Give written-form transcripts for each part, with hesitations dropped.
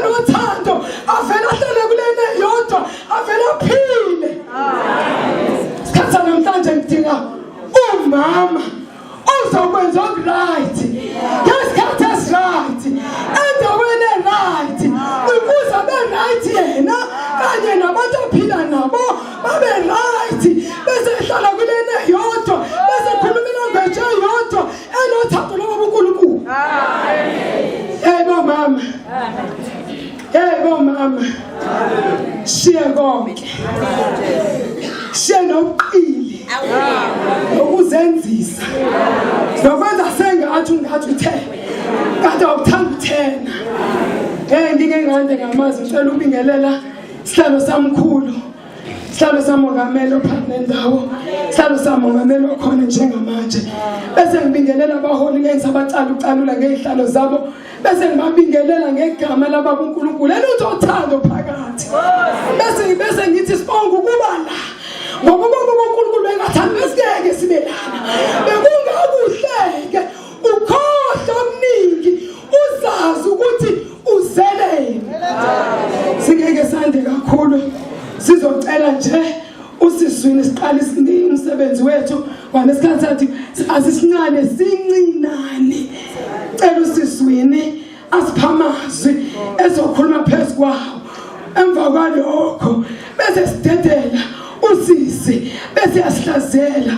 nothando avela hlele kulena yodwa avela phile. Sikhatha namhlanje ngidinga umama ozokwenza right. Ngesikhathi right endaweni right ukuze abe right yena kanye nabantu aphila nabo babe right bese hlala kulena yodwa bese khulumela ngeje yodwa enothando lobuNkulunkulu. Yebo mama. Yebo mama. Shiya konke. Shiya nobuqili. Ukuzenzisa. Nokwenza sengathi uthe. Kade awuthanda uthena. Ngike ngande ngamazi ngicela ubingelela sihlalo samkhulu. Sihlalo samongameli ophansi nendawo. Sihlalo samongameli okhona njengamanje. Bese ngibingelela abaholi ngengisabacala ucalula ngezihlalo zabo. Bese ngibabingelela ngegama lababa uNkulunkulu elutho uthando phakathi. Bese ngithi sibonga ukuba la. Ngoba ubaba uNkulunkulu engathanda besikeke sibe lana. Bekungakuhleke ukhohlo omningi uzazi ukuthi uzeleni. Singeke sande kakhulu. Sizocela nje usizwini siqala umsebenzi wethu kwanesikhathi sathi asisincane sincinane. Cela usizwini asiphamazwi ezokhuluma phezulu kwawo. Emva kwalokho bese sidedela usisi bese yasihlazela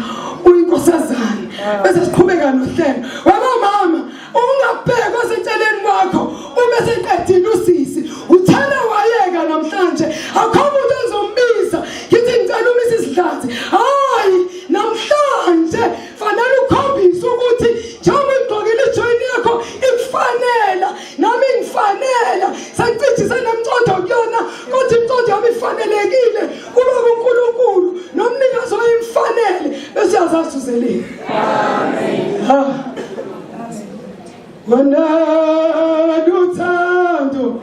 uyinkosazana bese siqhubeka nohlelo. Waba mama ungabheka oseceleni kwakho ubese qedile usisi uthana wayeka namhlanje akho umuntu ozombiza ngithi ngicela umisi Sidlathi. Hayi namhlanje fanele ukhombise ukuthi njengoba igqokile ijoyini yakho ikufanela nami ngifanela sacithise nemcondo kuyona kodwa imcondo yami ifanelekile kuba uNkulunkulu nomnikazi oyimfanele bese yazazi uzeleni. Amen. Wena uthando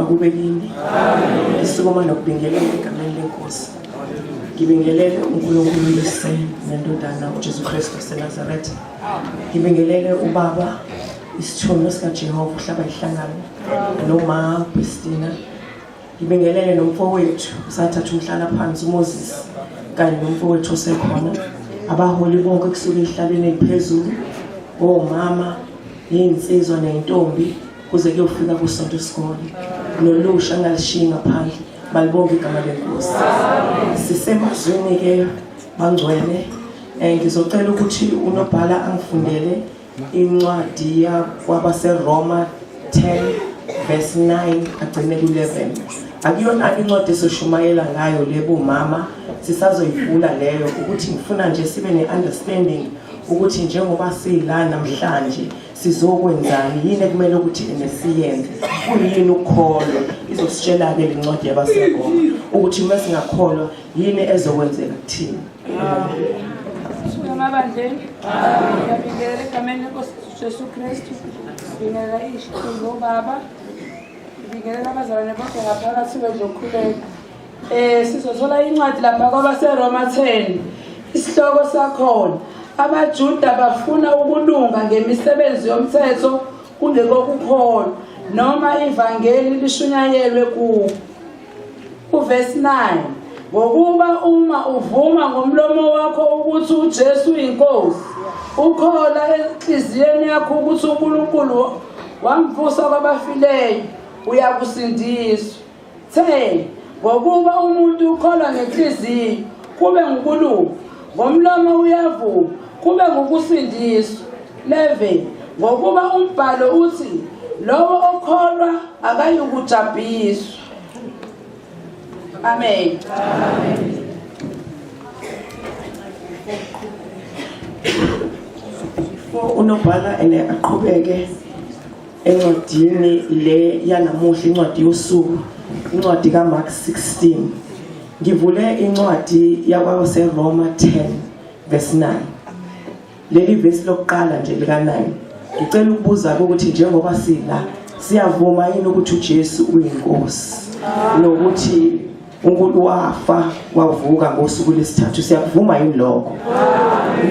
Kubelini isiboma nokubingelela egameni lenkosi. Ngibingelele uNkulunkulu lise nendodana uJesu Kristu waseNazaretha. Ngibingelele ubaba isithunywa sikaJehova uhlaba ihlangano noma Christina. Ngibingelele nomfowethu sathatha umhlala phansi uMoses kanye nomfowethu osekhona. Abaholi bonke kusuka ehlaleni eliphezulu omama insizwa nentombi kuze kuyofika kusonto isikole nolusha ngalishiya ngaphandle balibonke igama lenkosi. Sisemazweni ke bangcwele ngizocela ukuthi unobhala angifundele incwadi yakwabaseRoma 10 verse 9 agcine ku11. Akuyona incwadi esishumayela ngayo lebo mama sisazoyivula leyo ukuthi ngifuna nje sibe neunderstanding ukuthi njengoba sila namhlanje sizokwenzani yini ekumele ukuthi nesiyenze kuyini ukukholo izositshela ke lencwadi yabaseRoma ukuthi uma singakholwa yini ezokwenzeka kuthina. Emabandleni ngiyabingelela egameni lenkosi Jesu Kristu, ngibingelela ishilo baba, ngibingelela abazalwane bonke ngaphakathi bezokhuleka. Sizothola incwadi lapha kwabaseRoma 10, isihloko sakhona, abaJuda bafuna ukulunga ngemisebenzi yomthetho kungekokukholwa noma ivangeli lishunyayelwe kuwo. Uverse 9, ngokuba uma uvuma ngomlomo wakho ukuthi uJesu uyinkosi, ukholwa enhliziyweni yakho ukuthi uNkulunkulu wamvusa kwabafileyo, uyakusindiswa. 10, ngokuba umuntu ukholwa ngenhliziyo kube ngukulunga, ngomlomo uyavuma kube ngukusindiswa. 11, ngokuba umbhalo uthi lowo okholwa akayikujabhiswa. Amen. Amen. Unobhala aqhubeke encwadini le yanamuhla, incwadi yosuku, incwadi kaMark 16. Ngivule incwadi yakwaseRoma 10 verse 9. Leli verse lokuqala nje lika 9. Ngicela ukubuza ukuthi njengoba sila siyavuma yini ukuthi uJesu uyinkosi nokuthi uNkulunkulu wafa wavuka ngosuku lesithathu? Siyakuvuma yini lokho?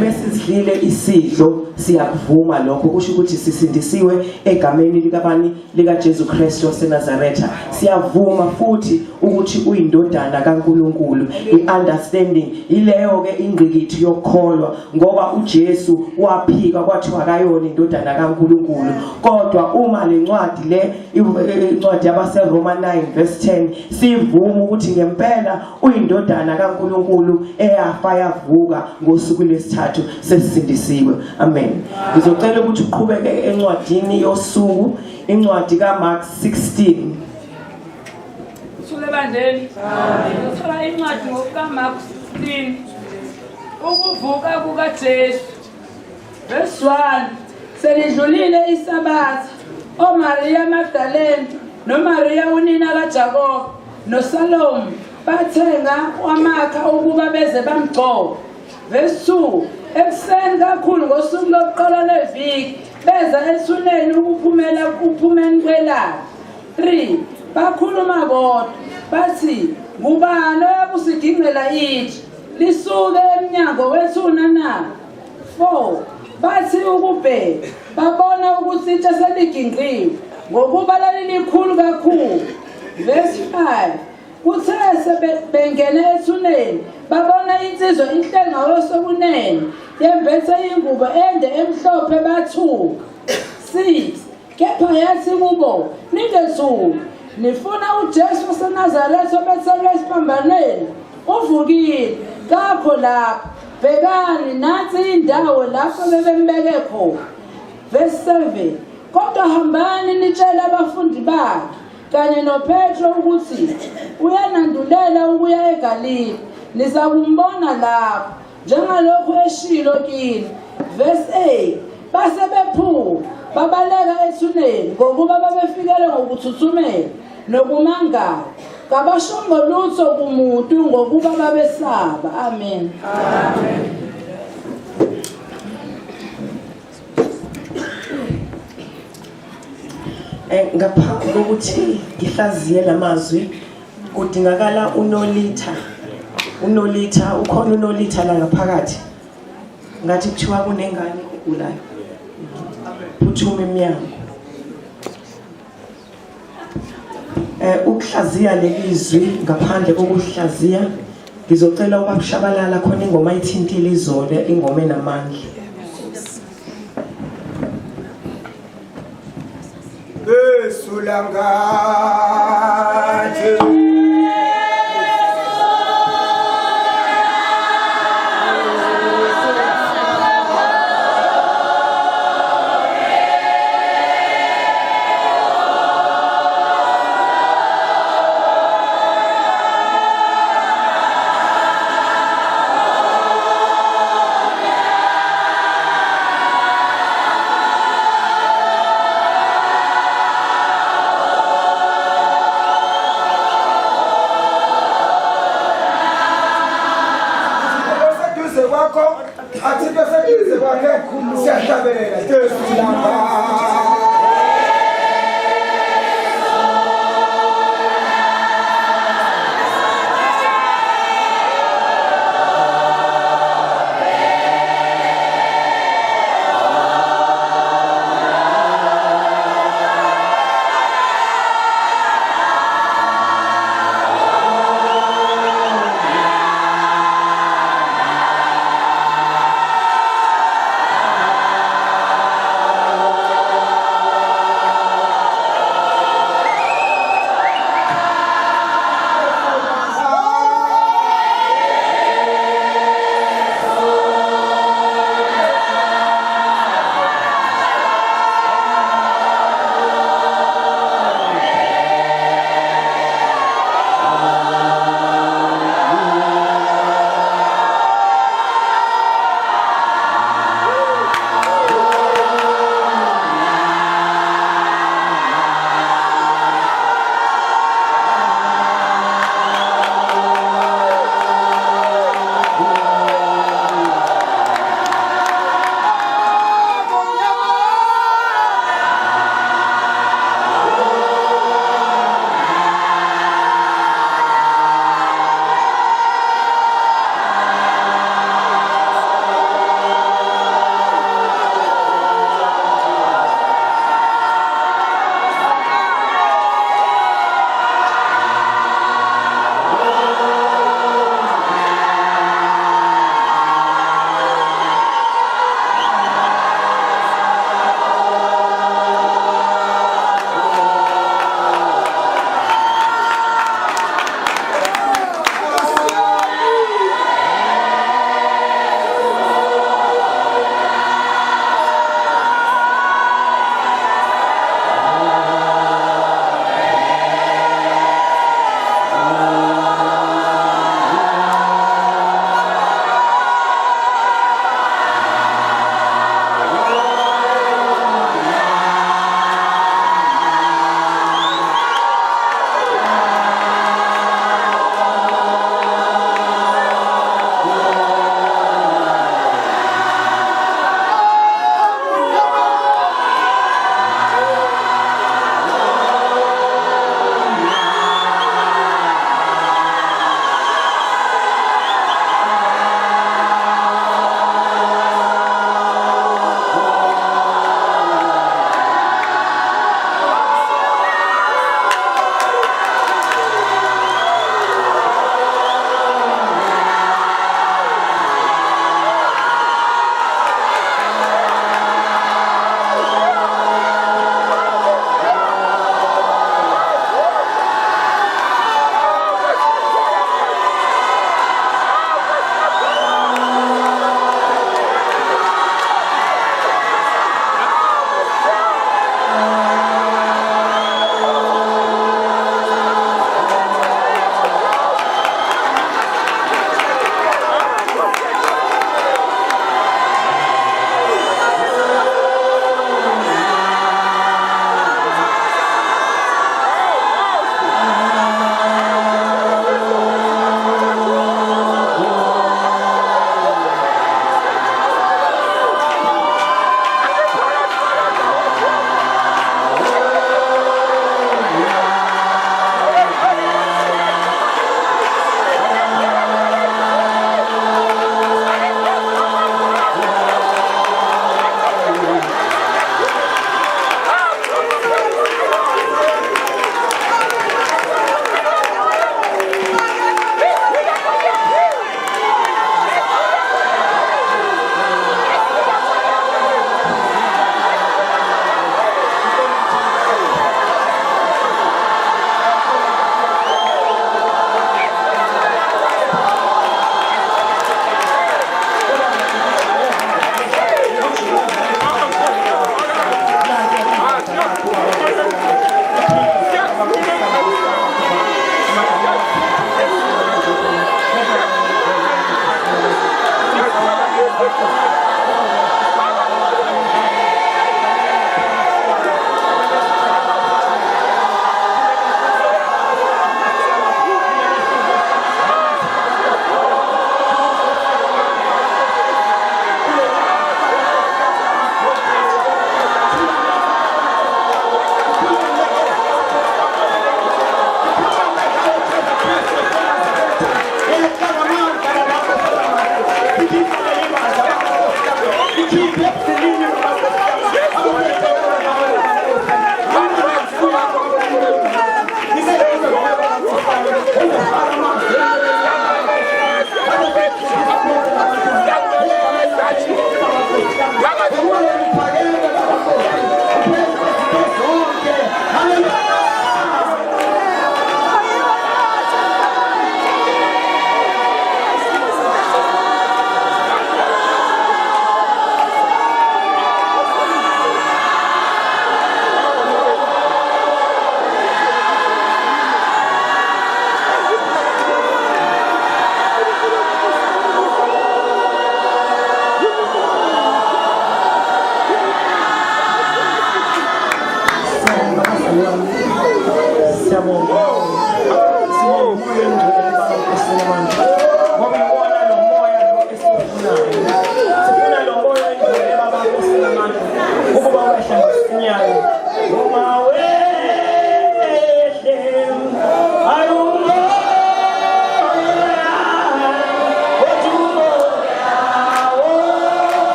Mase sidlile isidlo siyakuvuma lokho, kusho ukuthi sisindisiwe egameni likabani, lika Jesu Kristu waseNazaretha. Siyavuma futhi ukuthi uyindodana kaNkulunkulu. I-understanding ileyo ke ingqikithi yokholwa, ngoba uJesu waphika kwathiwa akayona indodana kaNkulunkulu. Kodwa uma lencwadi le incwadi yabaseRoma 9 verse 10 sivuma ukuthi ngempela uyindodana kaNkulunkulu eyafa yavuka ngosuku lesithathu, sesisindisiwe. Amen. Ngizocela ukuthi uqhubeke encwadini yosuku, incwadi kaMark 16. Sulebandleni uthola incwadi kaMark 16, ukuvuka kukaJesu. Verse 1, selidlulile isabatha, oMaria Magdalene noMaria unina kaJakobe noSalome bathenga amakha ukuba beze bamgcobe. Verse 2, ekuseni kakhulu ngosuku lokuqala leviki beza ethuneni ukuphumela kuphumeni kwelanga. 3, bakhuluma bodwa bathi, ngubani oyakusigingqela ithi lisuke emnyango wethuna na? 4, bathi ukubheka babona ukuthi itshe seligingqiwe ngokuba lalilikhulu kakhulu. Verse 5, kuthe sebengene ethuneni babona insizwa ihleli ngawesokunene yembethe ingubo ende emhlophe bathuka. 6, kepha yathi kubo, ningethuki, nifuna uJesu waseNazaretha obethelwe esiphambanweni? Uvukile, kakho lapha, bhekani nansi indawo lapho bebembeke khona. Verse 7, kodwa hambani nitshele abafundi bakhe kanye noPetro ukuthi uyanandulela ukuya eGalile, niza kumbona lapho njengalokhu eshilo kini. Verse 8, base bephuma babaleka ethuneni ngokuba babefikele ngokuthuthumela nokumangala, kabashongo lutho kumuntu ngokuba babesaba. Amen. Amen. Ngaphambi kokuthi ngihlaziye lamazwi kudingakala unolitha, ukhona unolitha la ngaphakathi, ngathi kuthiwa kunengane egulayo, phuthuma emnyango. Ukuhlaziya lelizwi, ngaphandle kokuhlaziya ngizocela ubabushabalala khona ingoma ithintile izolo, ingoma enamandla. Sulangati lokho athi beseduze kwakhe siyahlabelela Jesu silapha.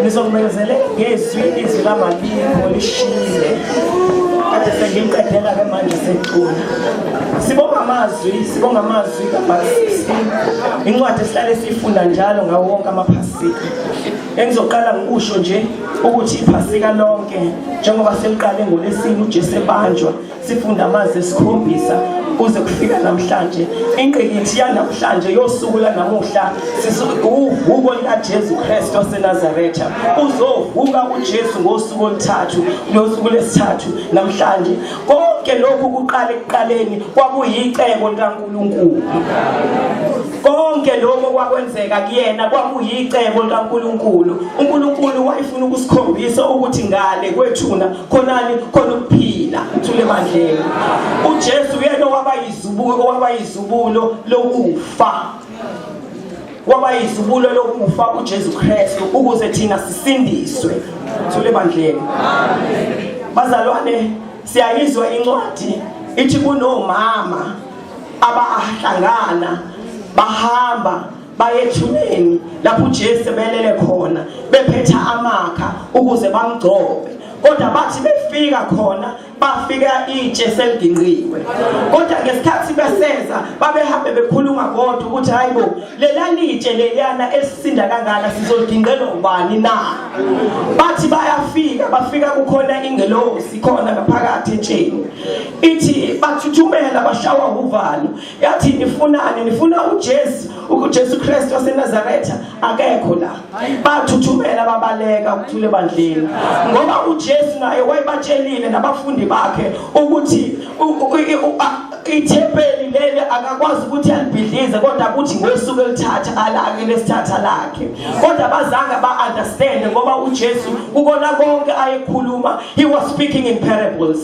Ngizomenzele ngezwi izwi lamalini olishile kade sengimqedela ke manje secula. Sibonga amazwi kaMark 16 incwadi esihlale sifunda njalo ngawo wonke amaphasika. Engizoqala ngikusho nje ukuthi iphasika lonke njengoba seliqale ngolesine uJesu ebanjwa sifunda amazwi esikhombisa kuze kufika namhlanje. Inqikithi yanamhlanje yosuku lanamuhla uvuko likaJesu Kristu waseNazaretha. Uzovuka uJesu ngosuku oluthathu nosuku lesithathu namhlanje. Konke lokhu kuqala ekuqaleni kwakuyicebo likaNkulunkulu. Konke lokho kwakwenzeka kuyena kwakuyicebo likaNkulunkulu. UNkulunkulu wayefuna ukusikhombisa ukuthi ngale kwethuna khonani khona ukuphila uthule bandleni. uJesu yena wabayizubulo lokufa. Wabayizubulo lokufa uJesu Kristu ukuze thina sisindiswe uthule bandleni. Amen. Bazalwane siyayizwa incwadi ithi kunomama abahlangana bahamba bayethuneni lapho uJesu belele khona bephetha amakha ukuze bamgcobe. Kodwa bathi befika khona bafika itshe seliginqiwe. Kodwa ngesikhathi beseza babehambe bekhuluma kodwa ukuthi hayibo lelalitshe leliyana esisinda kangaka sizoliginqelwa ubani na. Bathi bayafika bafika kukhona ingelosi khona ngaphakathi etsheni. Ithi bathuthumela bashawa uvalo. Yathi nifunani? Nifuna uJesu Kristu waseNazaretha? Akekho la. Bathuthumela babaleka ukuthule bandleni ngoba uJesu naye wayebatshelile nabafundi bakhe ukuthi ithempeli leli akakwazi ukuthi alibhidlize kodwa ukuthi ngosuku elithatha alake lesithatha lakhe. Kodwa bazanga ba-understand ngoba uJesu ukona konke ayekhuluma he was speaking in parables.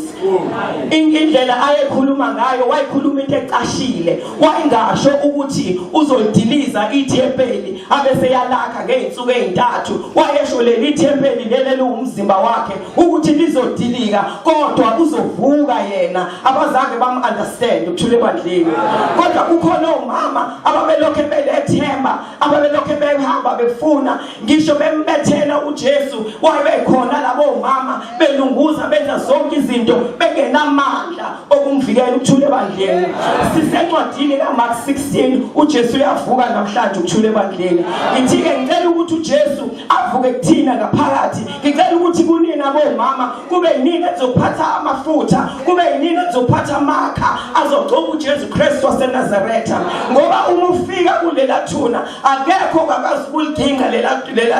Indlela ayekhuluma ngayo wayekhuluma into ecashile. Wayingasho ukuthi uzolidiliza ithempeli abese yalakha ngeinsuku ezintathu. Wayesho esho leli thempeli leli umzimba wakhe ukuthi lizodilika kodwa uzovuka yena. Abazange bam-understand ukuthula ebandleni, kodwa kukhona omama ababelokhe belethemba, ababelokhe behamba befuna ngisho bembethela uJesu. Wayebekhona labo mama belunguza benza zonke izinto bengenamandla okumvikela ukuthula ebandleni. Sisencwadini kaMark 16 uJesu uyavuka namhlanje ukuthula ebandleni. Ngithi-ke ngicela ukuthi uJesu avuke kuthina ngaphakathi. Ngicela ukuthi kunina bomama kube yini ezophatha amafutha, kube yini ezophatha amakha azogcoba uJesu Kristu waseNazaretha, ngoba uma ufika kulela thuna akekho ngakazi ukuliginqa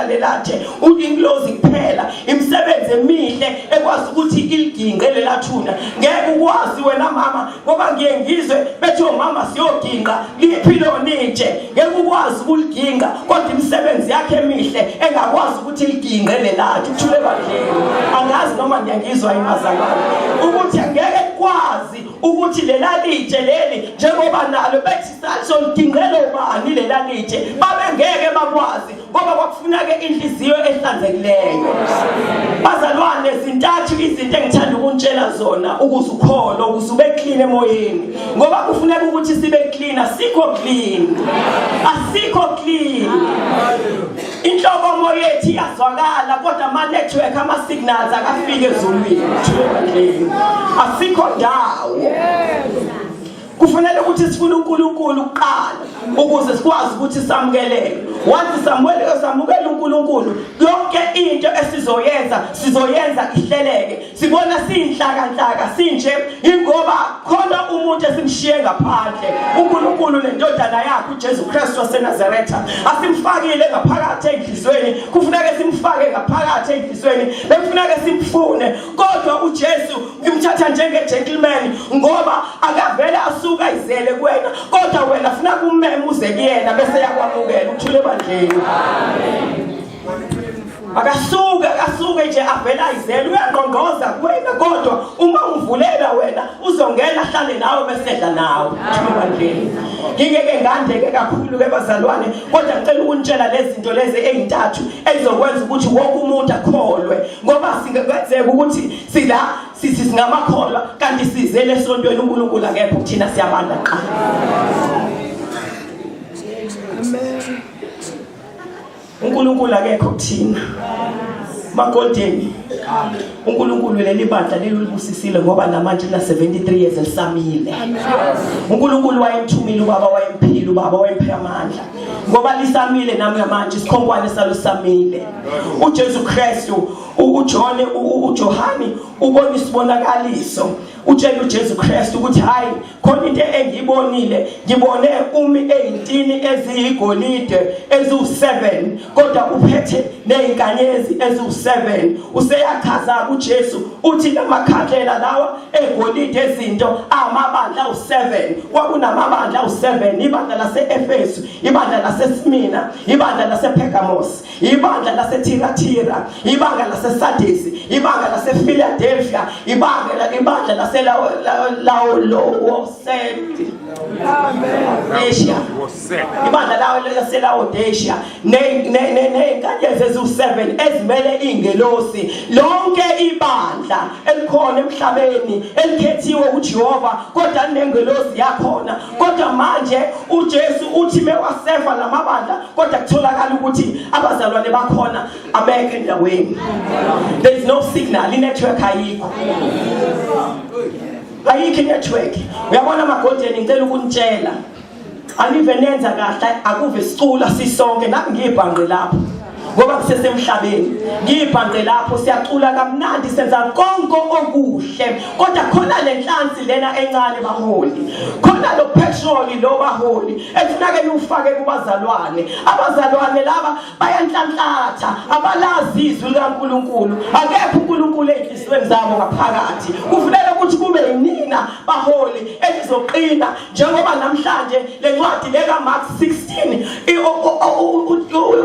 lelathe uInclosi kuphela imisebenzi emihle ekwazi ukuthi iliginqe lela thuna. Ngeke ukwazi wena mama, ngoba ngiye ngizwe bethi omama siyoginqa liphilo nitshe. Ngeke ukwazi ukuliginqa kodwa imisebenzi yakhe emihle engakwazi ukuthi iliginqe lelathe ukuthule ebandleni. Angazi noma ngiyangizwa imazalwane ukuthi angeke kwazi ukuthi lela litshe leli njengoba nalo bethi salizoligingqela ubani lela litshe, babengeke bakwazi ngoba kwakufuneka inhliziyo ehlanzekileyo. Bazalwane, zintathu izinto engithanda ukuntshela zona ukuze ukholo, ukuze ube clean emoyeni, ngoba kufuneka ukuthi sibe clean. Asikho clean, asikho clean. Inhlobo yethu iyazwakala kodwa ama-network, ama-signals akafike ezulwini. Asikho ndawo. Kufanele ukuthi sifune uNkulunkulu kuqala ukuze sikwazi ukuthi samukeleke. Once samukela uNkulunkulu, yonke into sizoyenza ihleleke. Sibona siyinhlaka sinje ingoba khona umuntu esimshiye ngaphandle. uNkulunkulu lendodana yakhe uJesu Kristu waseNazaretha asimfakile ngaphakathi enhlizweni. Kufuneka simfake ngaphakathi enhlizweni, bekufuneka simfune. Kodwa uJesu imthatha njenge-gentleman ngoba akavele asuka izele kuwena, kodwa wena funa kummema uze kuyena bese yakwamukela ukuthula ebandleni. Akasuke nje avela izele, uyaqonqoza kuwena, kodwa uma umvulela wena uzongena ahlale nawe bese edla nawe ukuthula ebandleni. Ngingeke ngandeke kakhulu ke bazalwane, kodwa ngicela ukunitshela lezi zinto lezi ey'ntathu ezizokwenza ukuthi wonke umuntu akholwe, ngoba singekwenzeka ukuthi singamakholwa kanti sizele esontweni uNkulunkulu akekho kuthina siyabanda qa. uNkulunkulu akekho kuthina magodeni. uNkulunkulu leli bandla lelibusisile ngoba namanje na 73 years elisamile. uNkulunkulu wayemthumile ubaba, wayemphile ubaba, wayemphe amandla ngoba lisamile nami manje isikhonkwane salo samile. uJesu Kristu uJohani ubona isibonakaliso, utshela uJesu Kristu ukuthi hayi khona into engiyibonile, ngibone umi ey'ntini eziyigolide eziwu7 kodwa uphethe ney'nkanyezi eziwu7. Useyakhaza uJesu uthi lamakhandlela lawa egolide ezinto amabandla awu7. Kwakunamabandla awu7: ibandla lase-Efesu, ibandla laseSmina, ibandla lasePergamos, ibandla laseThiratira, ibandla laseSardisi, ibandla lasePhiladelphia, ibandla laseLaodicea, ibandla laseLaodicea, ney'nkanyezi eziwu7 ezimele ingelosi. Lonke ibandla elikhona emhlabeni elikhethiwe uJehova, kodwa nengelosi yakhona. Kodwa manje uJesu uthi mewasefa lamabandla kodwa kutholakala ukuthi abazalwane bakhona abekho endaweni. There is no signal, inetwork ayikho. Ayikho inetwork. Uyabona magodeni, ngicela ukunitshela anive nenza kahle, akuve sicula sisonke, nami ngibhanqe lapho ngoba kusesemhlabeni. Ngibhanqe lapho siyacula kamnandi, senza konke okuhle, kodwa khona lenhlansi lena encane baholi, khona lo petrol lo baholi efunake niwufake kubazalwane. Abazalwane laba bayanhlanhlatha, abalazi izwi likaNkulunkulu, akekho uNkulunkulu ey'nhliziyweni zabo ngaphakathi. Kufuneka ukuthi kube yinina baholi elizoqina, njengoba namhlanje le ncwadi lekaMark 16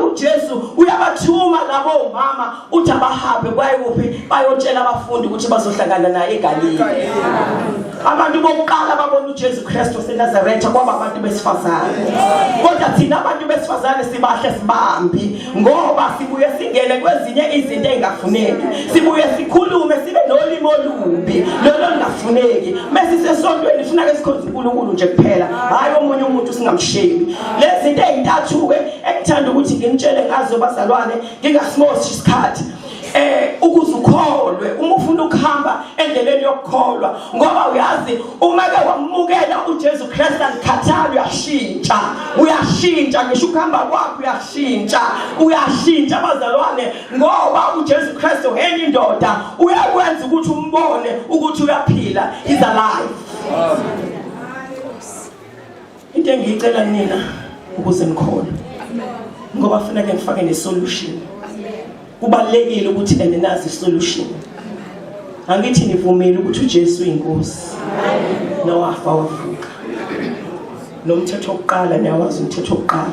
uJesu uyabathuma labo mama uthi abahambe baye kuphi, bayotshela abafundi ukuthi bazohlangana naye eGalile. abantu bokuqala babona uJesu Kristu waseNazaretha kwaba abantu besifazane. Kodwa thina abantu besifazane sibahle sibambi ngoba sibuye singene kwezinye izinto engafuneki. Sibuye sikhulume sibe nolimo olubi lolo lingafuneki. Mase sisesontweni sifuna ke sikhonze uNkulunkulu nje kuphela. Hayi omunye umuntu singamshebi. Lezi zinto ezintathu ke engithanda ukuthi nginitshele ngazo bazalwane ngingasimoshi isikhathi. Ukuze ukholwe uma ufuna ukuhamba endleleni yokukholwa ngoba uyazi uma ke wamukela uJesu Kristu alikhathali uyashintsha ngisho ukuhamba kwakho uyashintsha bazalwane ngoba uJesu Kristu enye indoda uyakwenza ukuthi umbone ukuthi uyaphila is alive. Into engiyicela nina ukuze nikholwe ngoba kufanele ngifake nesolution. Kubalekile ukuthi eninazi isolution. Angithi nivumile ukuthi uJesu uyinkosi. Nowafa wavuka. Nomthetho wokuqala niyawazi umthetho wokuqala.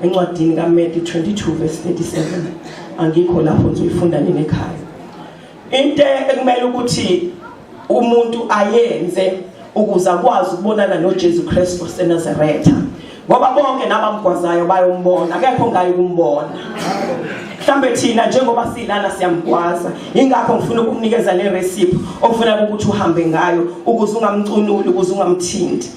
Encwadini kaMatthew 22 verse 37. Angikho lapho nizoyifunda nini ekhaya. Into ekumele ukuthi umuntu ayenze ukuze akwazi ukubonana noJesu Kristu waseNazaretha. Ngoba bonke nabamgwazayo bayombona, akekho ngayi ukumbona. Mhlambe thina njengoba silana siyamgwaza, ingakho ngifuna ukukunikeza le recipe okufuna ukuthi uhambe ngayo ukuze ungamcunuli ukuze ungamthinti.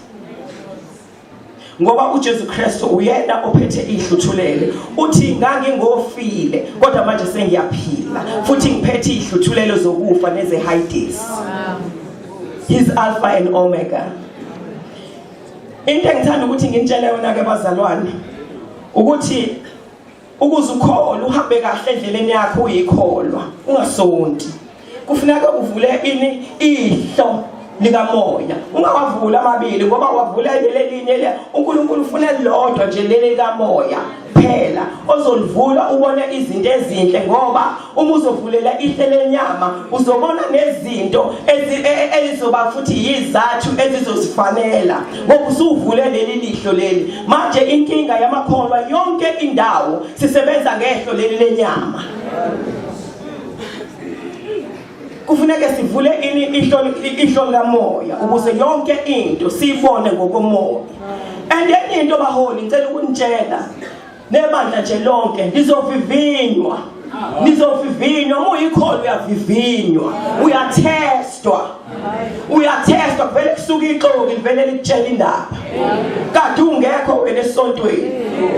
Ngoba uJesu Kristu uyena ophethe ihluthulele. Uthi ngangingofile kodwa manje sengiyaphila futhi ngiphethe ihluthulelo zokufa neze Hades. He's Alpha and Omega. Into engithanda ukuthi nginitshele yona ke bazalwane ukuthi ukuze ukholwe uhambe kahle endleleni yakho uyikholwa ungasonti. Kufuneka uvule ihlo likamoya. Ungawavula amabili ngoba wavula lelinye le uNkulunkulu ufuna lodwa nje leli kamoya phela ozolivula ubone izinto ezinhle ngoba uma uzovulela ihle lenyama uzobona nezinto ezizoba futhi yizathu ezizozifanela ngoba usuvule leli lihlo leli. Manje inkinga yamakholwa yonke indawo sisebenza ngehlo leli lenyama. Kufuneka sivule ihlo likamoya ukuze yonke into siyibone ngokomoya. And enye into baholi ngicela ukunitshela nebandla nje lonke lizovivinywa. Uma uyikholwa uyavivinywa, uyatestwa vele kusuka ixoki livele likutshela indaba. Kade ungekho wena esontweni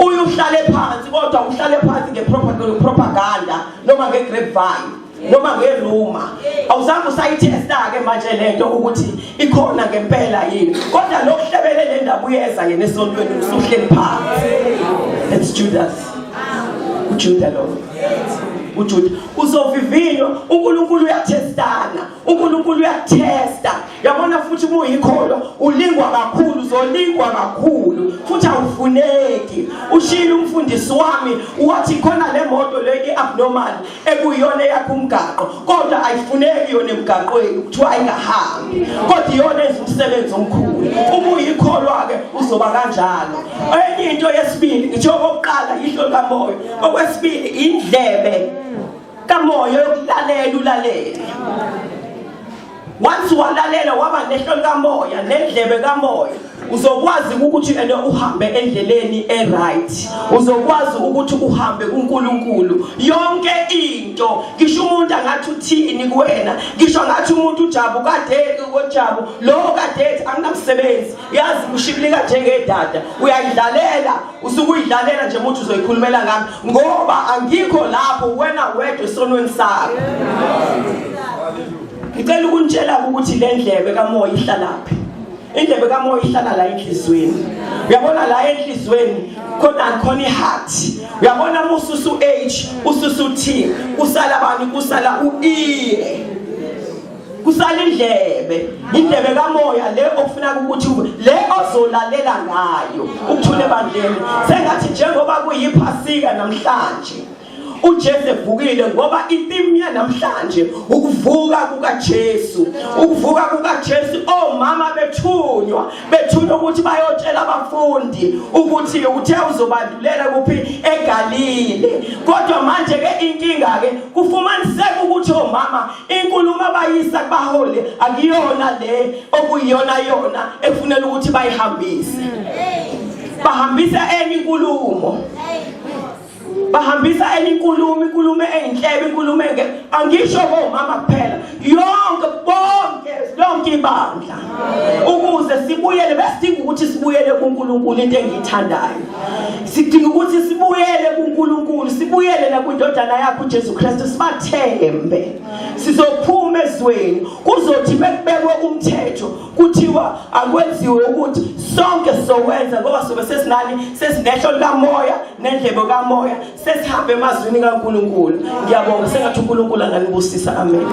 uyuhlale phansi kodwa uhlale phansi ngepropaganda noma ngegrapevine noma ngeruma. Awuzange usayitesta ke manje lento ukuthi ikhona ngempela yini. Kodwa lokuhlebele le ndaba uyeza yena esontweni usuhleli phansi. It's Judas. uJuda lo. uJuda uzovivinywa. uNkulunkulu uyathestana. uNkulunkulu uyathesta. Yabona futhi uma uyikholwa ulingwa kakhulu, uzolingwa kakhulu futhi awufuneki. Ushilo umfundisi wami wathi khona le moto le abnormal ekuyona yakho umgaqo kodwa ayifuneki yona emgaqweni kuthiwa ayingahambi kodwa iyona yenza umsebenzi omkhulu. Uma uyikholwa ke uzoba kanjalo. Enye into yesibili ngisho okokuqala ihlo likamoya, okwesibili indlebe kamoya yokulalela ulalela. Once walalela waba nehlo likamoya nendlebe kamoya uzokwazi ukuthi uhambe endleleni eright. Uzokwazi ukuthi uhambe kuNkulunkulu yonke into. Ngisho umuntu angathi uthini kuwena, ngisho ngathi umuntu uJabu kade uJabu lo kade angamsebenzi yazi kushibilika njengedada uyayidlalela usukuyidlalela nje umuntu uzoyikhulumela ngami ngoba angikho lapho wena wedwa esonweni sakho. Ngicela ukunitshela ukuthi le ndlebe kamoya ihlalaphi. Indlebe kamoya ihlala la enhlizweni. Uyabona la enhlizweni khona iheart. Uyabona mususu H ususu T usala bani kusala uE. Kusala indlebe kamoya le ofuna ukuthi le ozolalela ngayo ukuthule bandleni. Sengathi njengoba kuyiphasika namhlanje uJesu evukile, ngoba itheme yanamhlanje ukuvuka kukaJesu. Ukuvuka kukaJesu, omama bethunywa ukuthi bayotshela abafundi ukuthi uthe uzobandulela kuphi eGalile. Kodwa manje ke inkinga ke kufumaniseka ukuthi omama inkulumo abayisa kubaholi akuyona le okuyiyona yona efunela ukuthi bayihambise. Bahambisa enye inkulumo. Bahambisa enye inkulumo eyinhlebe, inkulumo angisho bomama kuphela, lonke ibandla, ukuze sibuyele. Besidinga ukuthi sibuyele kuNkulunkulu, into engiyithandayo. Sidinga ukuthi sibuyele kuNkulunkulu, sibuyele nakwindodana yakhe uJesu Kristu, sibathembe. Sizophuma ezweni, kuzothi bekubekwe umthetho kuthiwa akwenziwe ukuthi sonke sowenza, ngoba sobe sesinehlo likamoya nendlebe kamoya, sesihambe emazwini kaNkulunkulu. Ngiyabonga, sengathi uNkulunkulu anganibusisa. Amen.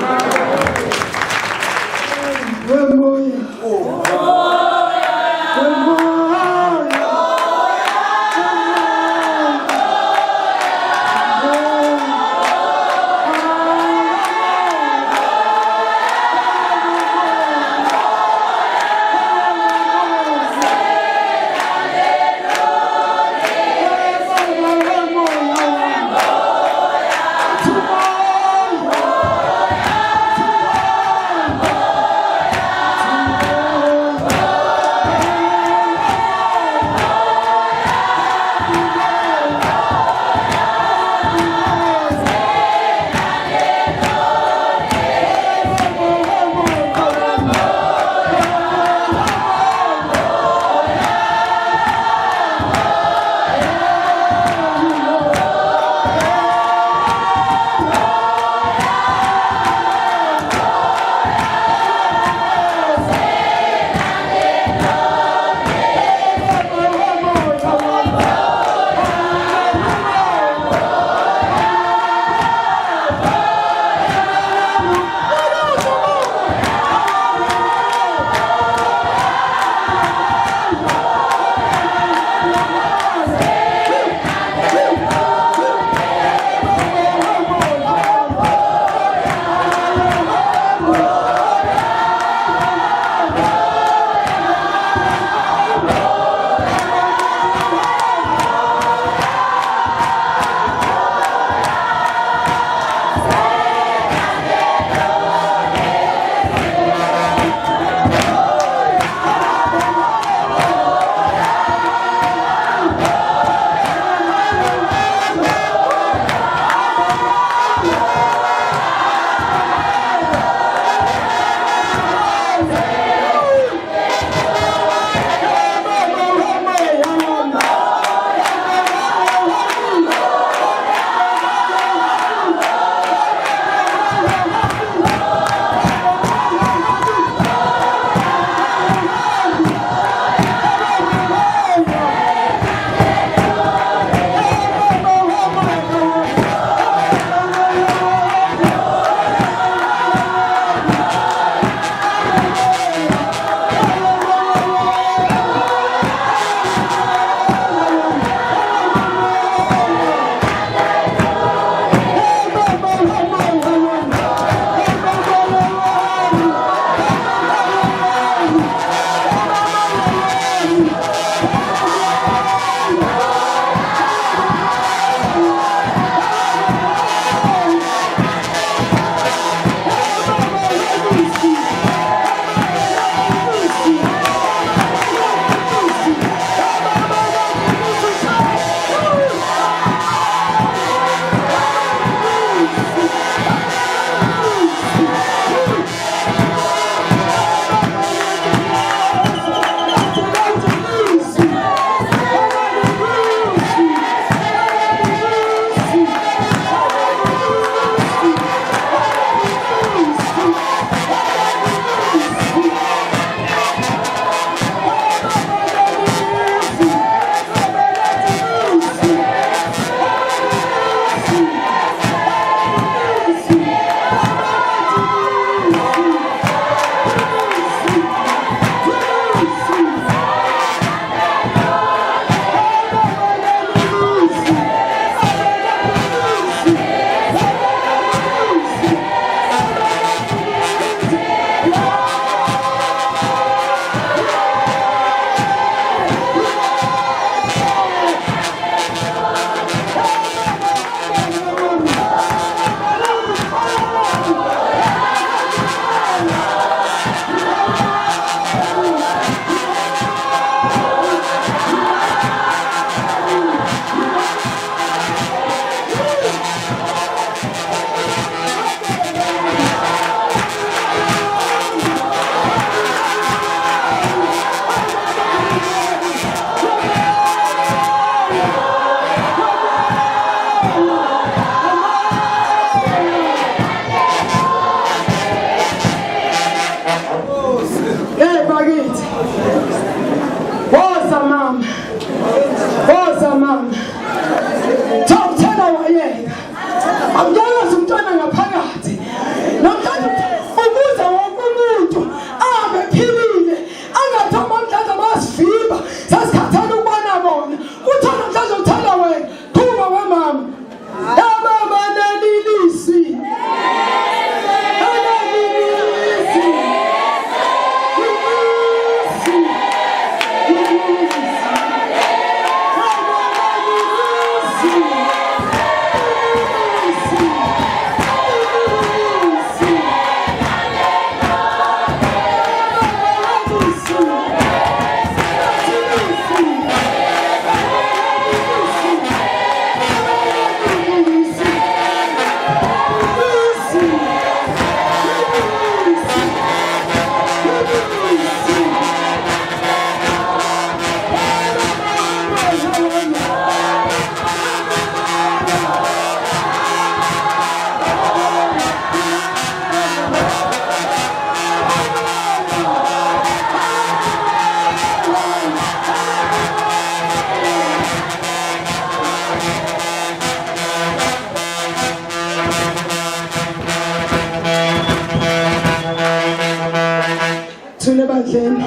ebandleni.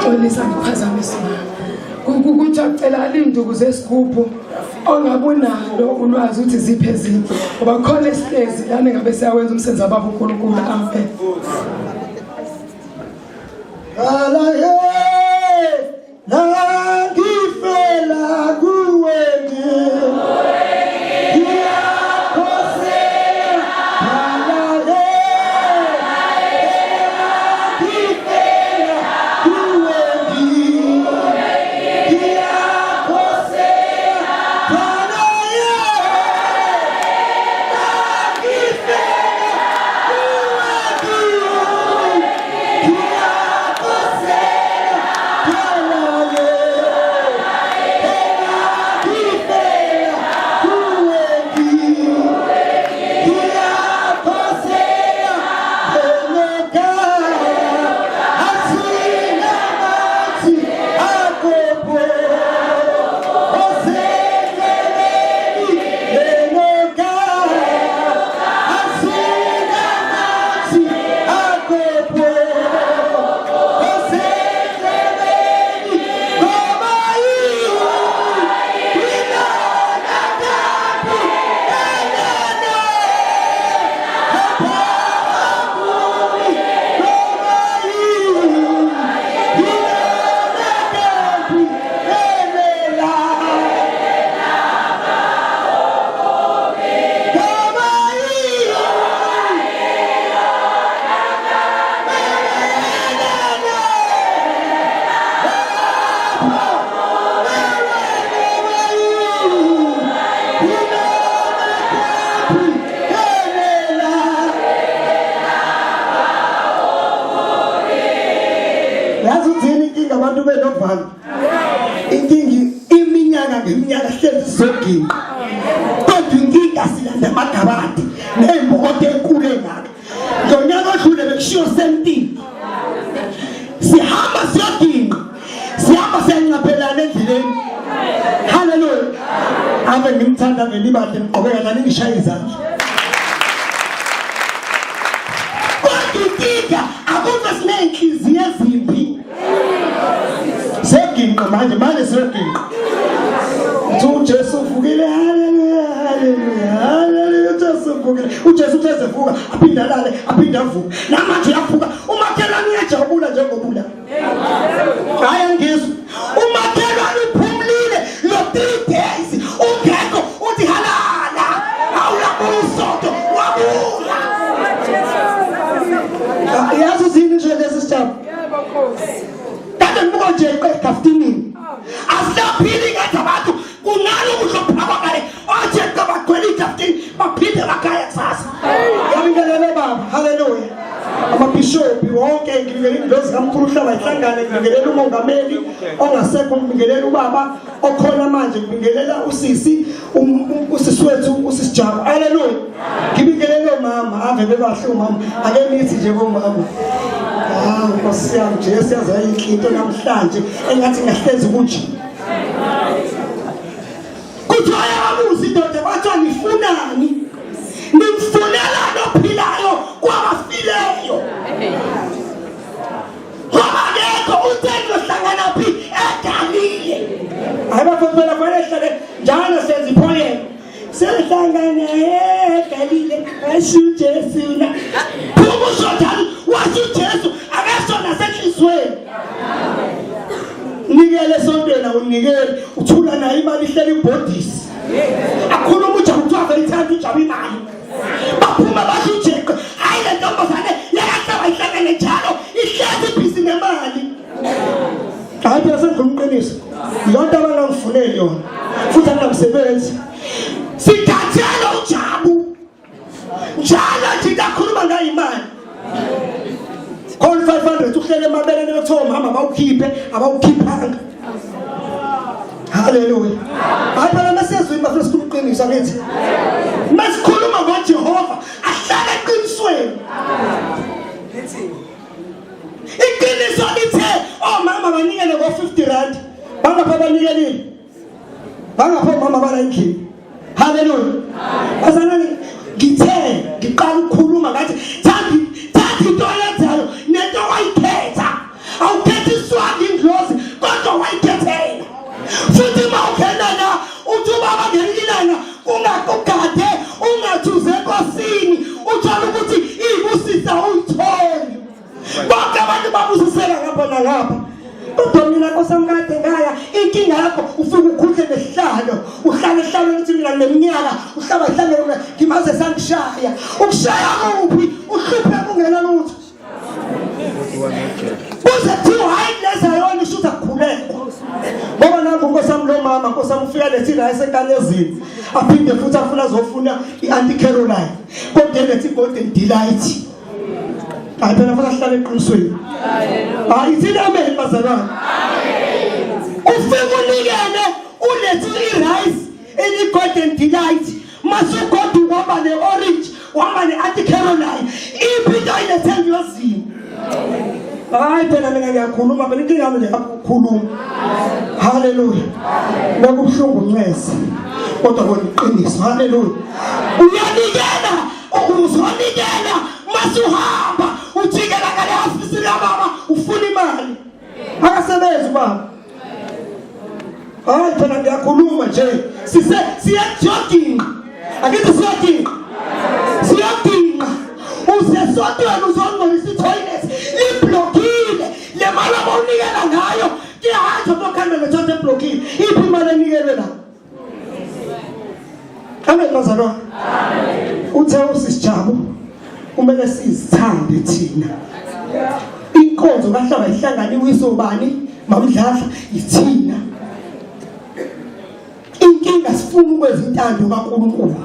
Xolisa ngiphazamisa. Ukuthi acela alinduku zesigubhu ongabonalo ulwazi ukuthi ziphe ziphi. Ngoba khona esihlezi lana ngabe siyawenza umsebenzi wababa uNkulunkulu. Amen. iminyaka hlezi soginqa kodwa inkinga silanda amagabade nembokodo enkulu engaka ngonyaka odlule bekushiwo sentini sihamba siyoginqa sihamba siyancaphelana endleleni. Haleluya. Ave ngimthanda vele ibade ngiqhubeka nani ngishaya izandla. Kodwa inkinga akuve siney'nhliziyo ezimbi. Seginqa manje seginqa. uJesu uvukile. Haleluya, haleluya, haleluya. uJesu uvukile. uJesu usevuka aphinde alale aphinde avuke. Namanje uyavuka umakhelwane uyajabula njengobula. Hayi angizwa. Umakhelwane uphumlile lo 3 days ungekho uthi halala. Awulabuya usoto wabuya. Yazi uzini nje lesi sitshaba. Yebo Nkosi. Kade ngibuka nje eqaftinini. Asilaphili ngathi abantu kunalo ukuhlopha kale oje kabagcwele iqaftini baphinde bakaya kusasa. Ngibingelele baba. Haleluya. Amabishop wonke ngibingelele indozi kaMkhulu uhlaba ihlangane ngibingelele umongameli ongasekho ngibingelele ubaba okhona manje ngibingelela usisi usisi wethu usisijabu. Haleluya. Ngibingelele mama ave bebahle umama ake nithi nje bomama. Nkosi yami nje siyaza inhlinto namhlanje engathi ngahlezi kunje. Kuthi ayabuza indoda bathi nifunani? Nimfunela nophilayo kwabafileyo. Ngoba ngekho uThixo hlangana phi eGalile. Hayi bafana bafana ehlale njalo senza iphoyema. Sehlangana eGalile asiJesu na. Phuma uJordan wasiJesu akasona senhlizweni. Nikele sondela unikele uthula naye imali ihleli ibhodisi. Akhuluma uJabu ave ithanda uJabu imali. Baphuma basho uJesu hayi le ntombazane yakahlaba ihlangane njalo ihlezi ibhizi nemali. Hayi phela sengiqiniso. Yonke abangamfuneli yona. Futhi anamsebenzi. Sithathela uJabu. Njalo nje kakhuluma ngayo imali. Call 500 uhlele emabeleni ekuthiwa mama abawukhiphanga. Haleluya. Hayi phela mesezweni bafuna siqinisa nithi. Masikhuluma ngoJehova ahlala eqinisweni. Iqiniso lithe mama banikele ngo50 bangapha banikelile. Bangapha mama bala inkhini. Haleluya. Azanani ngithe ngiqala ukukhuluma ngathi thandi into yenzayo nento wayiphetha ngapha nalapha. Kodwa mina kosamkade ngaya inkinga yakho ufika ukhuthe nesihlalo uhlala ehlalo ukuthi mina neminyaka uhlaba ihlalo ngimaze sangishaya ukushaya kuphi uhluphe kungena lutho kuze thiwa hayi leza yona ishuthi akukhulekwa ngoba nangu nkosami lo mama nkosami ufika lethi la esenkalezini aphinde futhi afuna azofuna i-Auntie Caroline kodwa lethi golden delight hayi phela futhi ahlale eqinisweni hayi thina amen bazalwane ufike unikele ulethi i-rice eli-golden delight masugoda ukwaba ne-orange waba ne-Auntie Caroline impilo ilethenga yozini hayi phela mina ngiyakhuluma phela inkinga yami ngiyakhuluma haleluya nakubuhlungu ncesa kodwa kona iqiniso haleluya uyanikela ukuzonikela masuhamba ujikela ngale hospital yababa ufuna imali akasebenzi baba hayi phela ngiyakhuluma nje siyajogging akithi siyajogging usesotweni uzongcolisa itoilet liblokile le mali abawunikela ngayo kiyahanjwa tokhanda letote eblokile iphi imali enikelwe la amen bazalwane uthe usisijabu kumele sizithande thina inkonzo kahlaba ihlanganiwe isobani mamdladla ithina inkinga sifuna ukwezintando kaNkulunkulu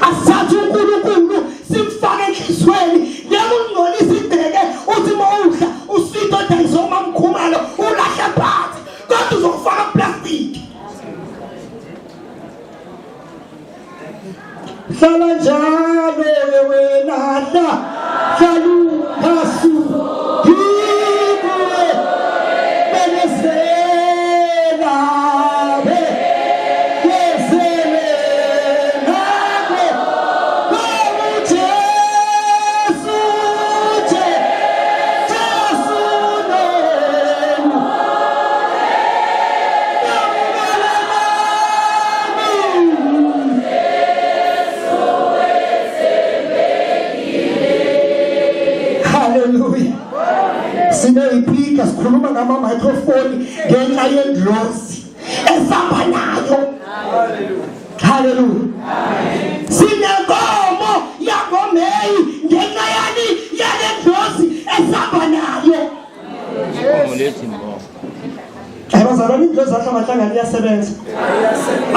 asathu uNkulunkulu simfake enhlizweni yakungcolisa ibheke uthi mawudla usito dayizoma mkhumalo ulahla phansi kodwa uzofaka plastic hlala njalo wena hlala uhasu sikhuluma ngama microphone ngenxa yendlozi esamba nayo haleluya sinenkomo yagomeyi ngenxa yani yalendlozi esamba nayo abazalwane indlozi ahlamahlangana iyasebenza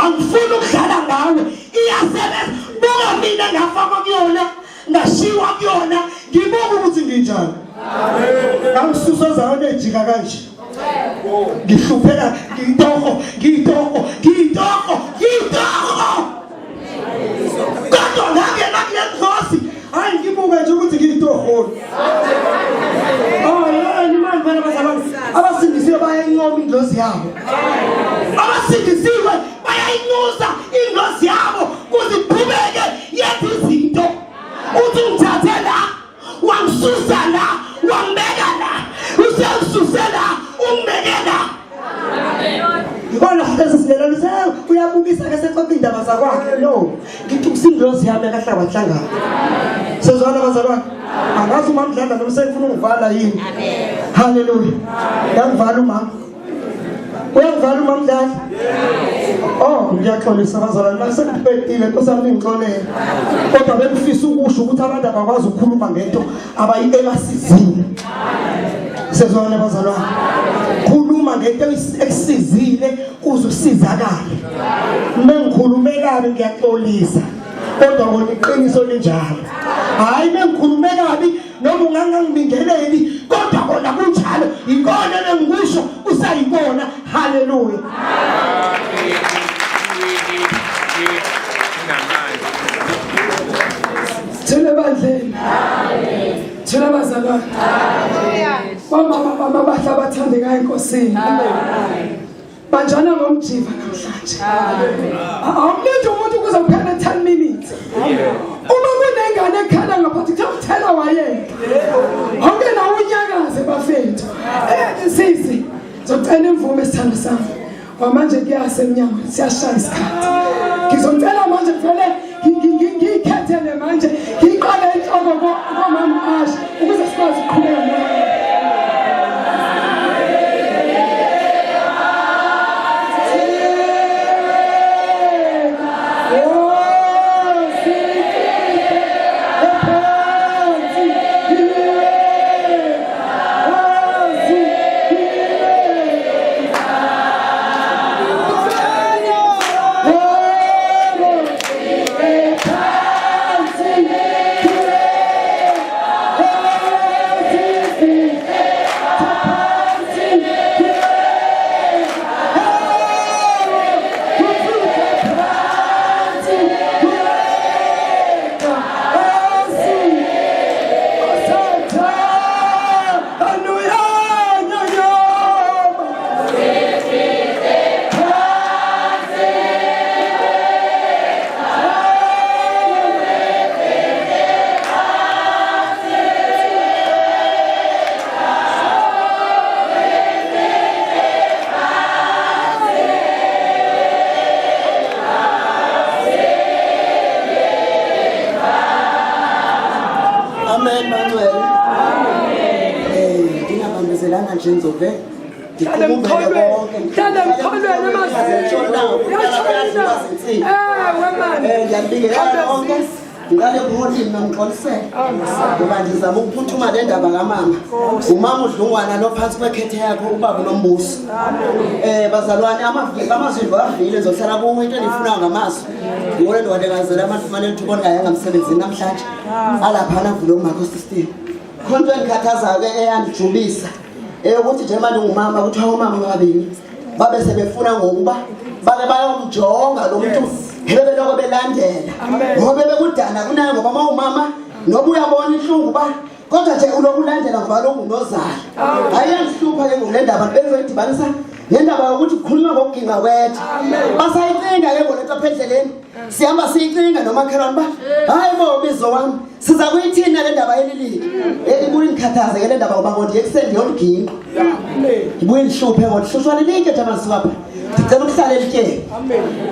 angifuni ukudlala ngawe iyasebenza buka mina ngafakwa kuyona ngashiwa kuyona ngibuka ukuthi nginjani angisusa zayo ejika kanje ngihlupheka ngiyitoko kodwa ngangena kule ndlozi hayi ngibuka nje ukuthi ngiyitoko yini manje phela bazalwane abasindisiwe bayayincoma indlozi yabo abasindisiwe bayayinusa indlozi yabo kuziqhubeke yenza izinto uthi ngithathe la wangisusa la wambeka la usesusela umbekela ngibona sesilela lise uyabukisa ke sexoxa indaba zakwakhe no ngithi kusindlozi yami kahlaba hlangana sezwana bazalwane angazi umamdlanda nomsefuna ungivala yini haleluya yangivala umama uyangivala umamdlanda ngiyaxolisa bazalwane mase ngiphetile nkosami ngixolele kodwa bengifisa ukusho ukuthi abantu abakwazi ukukhuluma ngento abayibasizile sezwana bazalwane khuluma ngento ekusizile uzusizakala mengikhulume kabi ngiyaxolisa kodwa wona iqiniso linjalo hayi mengikhulume kabi noma ungangibingeleli kodwa kona kunjalo ikona lengikusho usayibona haleluya thina bandleni thina bazalwane mama bahla bathandekayo enkosini banjana ngomjiva namhlanje awumlindi umuntu ukuze uphele 10 minutes uma kunengane ekhala ngaphathi kuthela wayeka onke nawo unyakaze bafethu sisi zocela imvume sithando sami manje kuyasemnyango siyashaya isikhathi ngizocela manje vele ngiyikhethele manje ngiqale inhloko komama Asha ukuze sikwazi ukuqhubeka naye Amen bangcwele. Ngingabambezelana nje ngizobe ngikumbele bonke. Hlala emkholweni emazweni. Ngiyabingelela bonke. Ngale pholi ngimxolisela. Ngoba ngizama ukuphuthuma le ndaba kamama. Umama uDlungwana lo phansi kwekhethe yakho ubaba noMbuso. Bazalwane amazwi avile zohlala kuwe into enifuna ngamaso. Ngone ndwadekazela abantu fanele thubona ngaya emsebenzini namhlanje. Alapha navula umakho system. Khonto engikhathaza ke eyandijubisa. Ukuthi nje manje ngumama kuthiwa umama ngabili babe sebefuna ngokuba bake bayomjonga lo muntu hebe lokho belandela ngoba bekudana kunayo ngoba mawumama noba uyabona inhlungu ba kodwa nje ulokulandela ngoba lo ngunozala ayangihlupha ke ngole ndaba bezoyidibanisa ngendaba yokuthi kukhuluma ngokuginqa kwethu basayicinga ke ngolento aphendleleni sihamba siyicinga nomakhelwane ba hayi bo bizo wami siza kuyithina le ndaba yelili elibuye ngikhathaze ke le ndaba ngoba ngiye kusende yoliginqa ngibuye ngihluphe ngoba hlushwane linke jama sikapha ngicela ukuhlala elike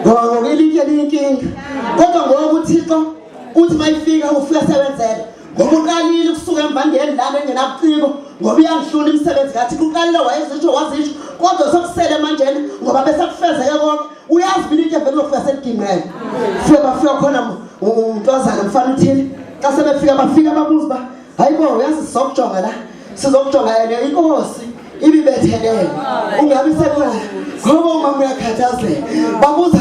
ngoba ilike linkinga kodwa ngoba uThixo uthi mayifika ufika sebenzela ngoba uqalile kusuka embandeni lana engenabuciko ngoba iyangihlula imisebenzi ngathi uqalile wayezisho wazisho kodwa sokusele manje ngoba bese kufezeke konke uyazi bilike vele lokufika seligingqele fika khona untozana mfana uthini xa sebefika bafika babuza ba hayibo uyazi sizokujonga la sizokujonga yena inkosi ibibethelele ungabi sekhona ngoba umama uyakhathazela babuza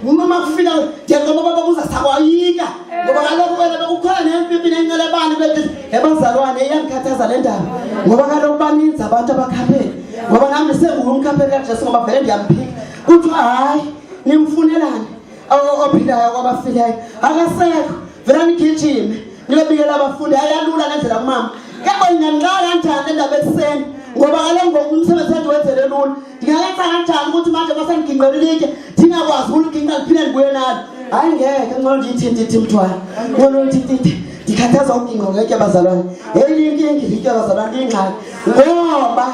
umama kufika njengoba babuza sakwayika ngoba kaloku wena bekukhona nempipi nencelebani bethi ebazalwane iyangikhathaza le ndaba ngoba kaloku baninzi abantu abakhaphela ngoba nami sengumkhaphela kaJesu ngoba vele ndiyamphika kuthiwa hayi nimfunelani ophilayo kwabafileyo akasekho vele nigijime niyobikela abafundi ayalula ngendlela kumama kepha nginganqala kanjani le ndaba ekuseni ngoba kaloku ngokumsebenzi wethu wenzele lula ndingayenza kanjani ukuthi manje basengiginqelilike ndingakwazi ukuliginqa liphinde ndibuye nalo hayi ngeke ngcono ndithi mthwana ngcono ndikhathaza ukuginqa ngeke bazalwane eyinkingi bazalwane ingxaki ngoba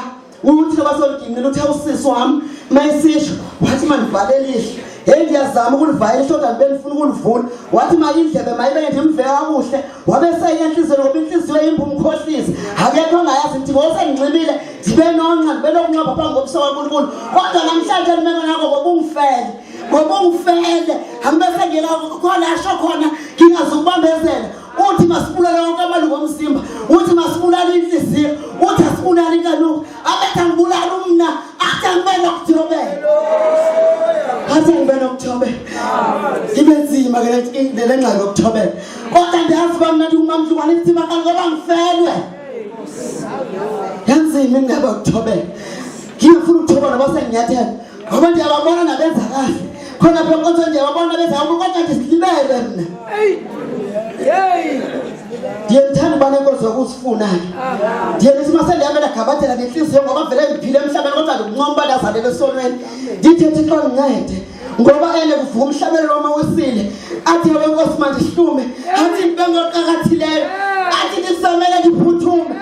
uthi abasoliginqile uthe usisi wami mayisisho wathi mandivalelishe ndiyazama ukulivayela kodwa benifuna ukulivula wathi indlebe mayibeke ndimve kakuhle wabe seyenhliziyo ngoba inhliziyo yimba umkhohlisi akekho ongayazi ukuthi ngosengixibile ndibe nonqa ndibe nokunqaba phambi kobuso kaNkulunkulu kodwa namhlanje limeko nakho ngoba ungifele hambese ngela khona asho khona ngingazukubambezela uthi masibulale wonke amalungu omzimba uthi masibulale inhliziyo uthi asibulale inkanuko abethe ngibulala umna athi angibele ukuthobela athi angibele ukuthobela ibe nzima ke le ngxaki yokuthobela kodwa ndiyazi uba mna ndingumamhlukwane inzima ngoba ngifelwe yanzima ingaba ukuthobela ngiyafuna ukuthoba nabasenginyathela ngoba ndiyababona nabenza kahle khona phela konke ndiyababona benza kahle kodwa ndisilibele mna ndiyethanda ubana inkosi yokusifuna-ke ndiye nithi masendihambela gabathela ngenhliziyo ngoba vele ngiphile emhlabeni kodwa ndikunqoma uba ndazalele esonweni ndithethi xa ngincede ngoba ene kuvuka umhlabelelo wama wisile athi yowe nkosi manje sihlume athi ngibengoqakathileyo athi ndizamele ndiphuthume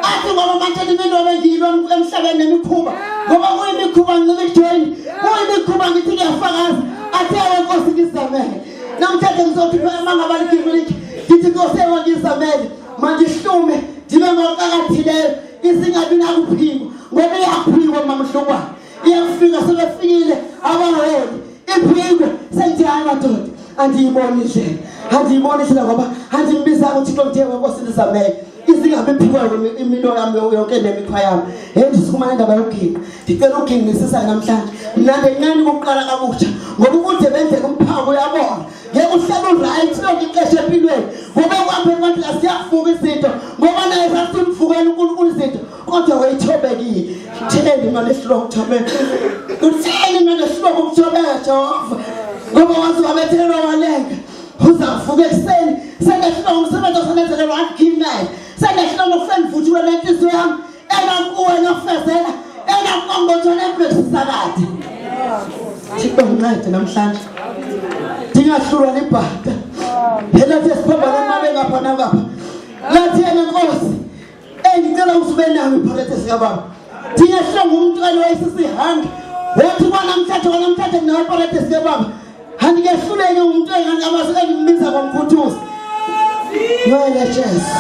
athi ngoba manje ndibintobe ngiyilo emhlabeni nemikhuba ngoba kuyimikhuba ngincike ekujoyini kuyimikhuba ngithi ngiyafakaza athi yowe nkosi ngizamele namthethe ngizothi mangabalikimiliki ndithi nkosi ewa ngizamele manje sihlume ndibe ngoqakathileyo isingabi nakuphingwa ngoba iyaphingwa mamhlukwane iyafika sebefikile abaholi iphingwe sengithi hayi madoda andiyiboni indlela ngoba andimbizanga uThixo ngithe wenkosi ndizamele izingabe iphikwayo imilo yami yonke nemikhwa yami ndisukuma nendaba yokuginqa ndicela ukuginqisisa namhlanje mna ndencane kokuqala kabutsha ngoba ukude benzeka umphako uyabona ngeke uhlale uright yonke ixesha empilweni ngoba kuhambe kwathi asiyakuvuka izinto ngoba naye sasimvukela uNkulunkulu izinto kodwa wayithobekile thini manje esihloko ukuthobeka uthini manje esihloko ukuthobeka Jehova ngoba wazi wabethelwa walenga uzavuka ekuseni sengahloko umsebenzi osebenzelwa akuginayo sengahloko ngokufendivuthiwe lenhliziyo yami engakuwe ngafezela engakongothona ebesisakade Thixo ngincede namhlanje ndingahlulwa libhata yenathi siphambana nabe ngapha nangapha lathi yena Nkosi ngicela usube nami phakathi sikababa ndingahlonga umuntu wayesisihanga wathi kwanamthathe nawe phakathi sikababa andikehluleke umuntu engangamazi engimbiza kwamkhuthuza Noyela Jesu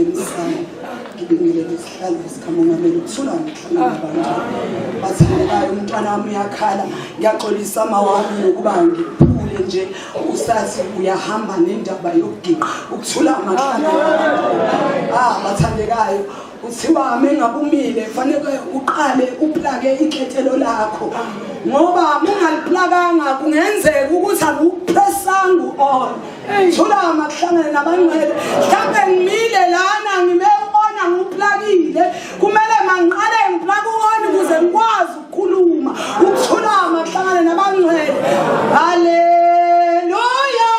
ngemsana ngibingelele isihlalo sikamongameli ukuthula ngihlangana nabantu bathandekayo umntwana wami uyakhala ngiyaxolisa amawami nokuba ngiphule nje usazi uyahamba nendaba yokugiqa ukuthula amahlangana bathandekayo uthiwa mengabumile fanele uqale uplake iketelo lakho ngoba ungaliplakanga kungenzeka ukuthi akupressangu on thula amahlangane nabangcwele mhlambe ngimile lana ngimebona ngiplakile kumele mangiqale ngiplaka uone ukuze ngikwazi ukukhuluma ukuthula amahlangane nabangcwele haleluya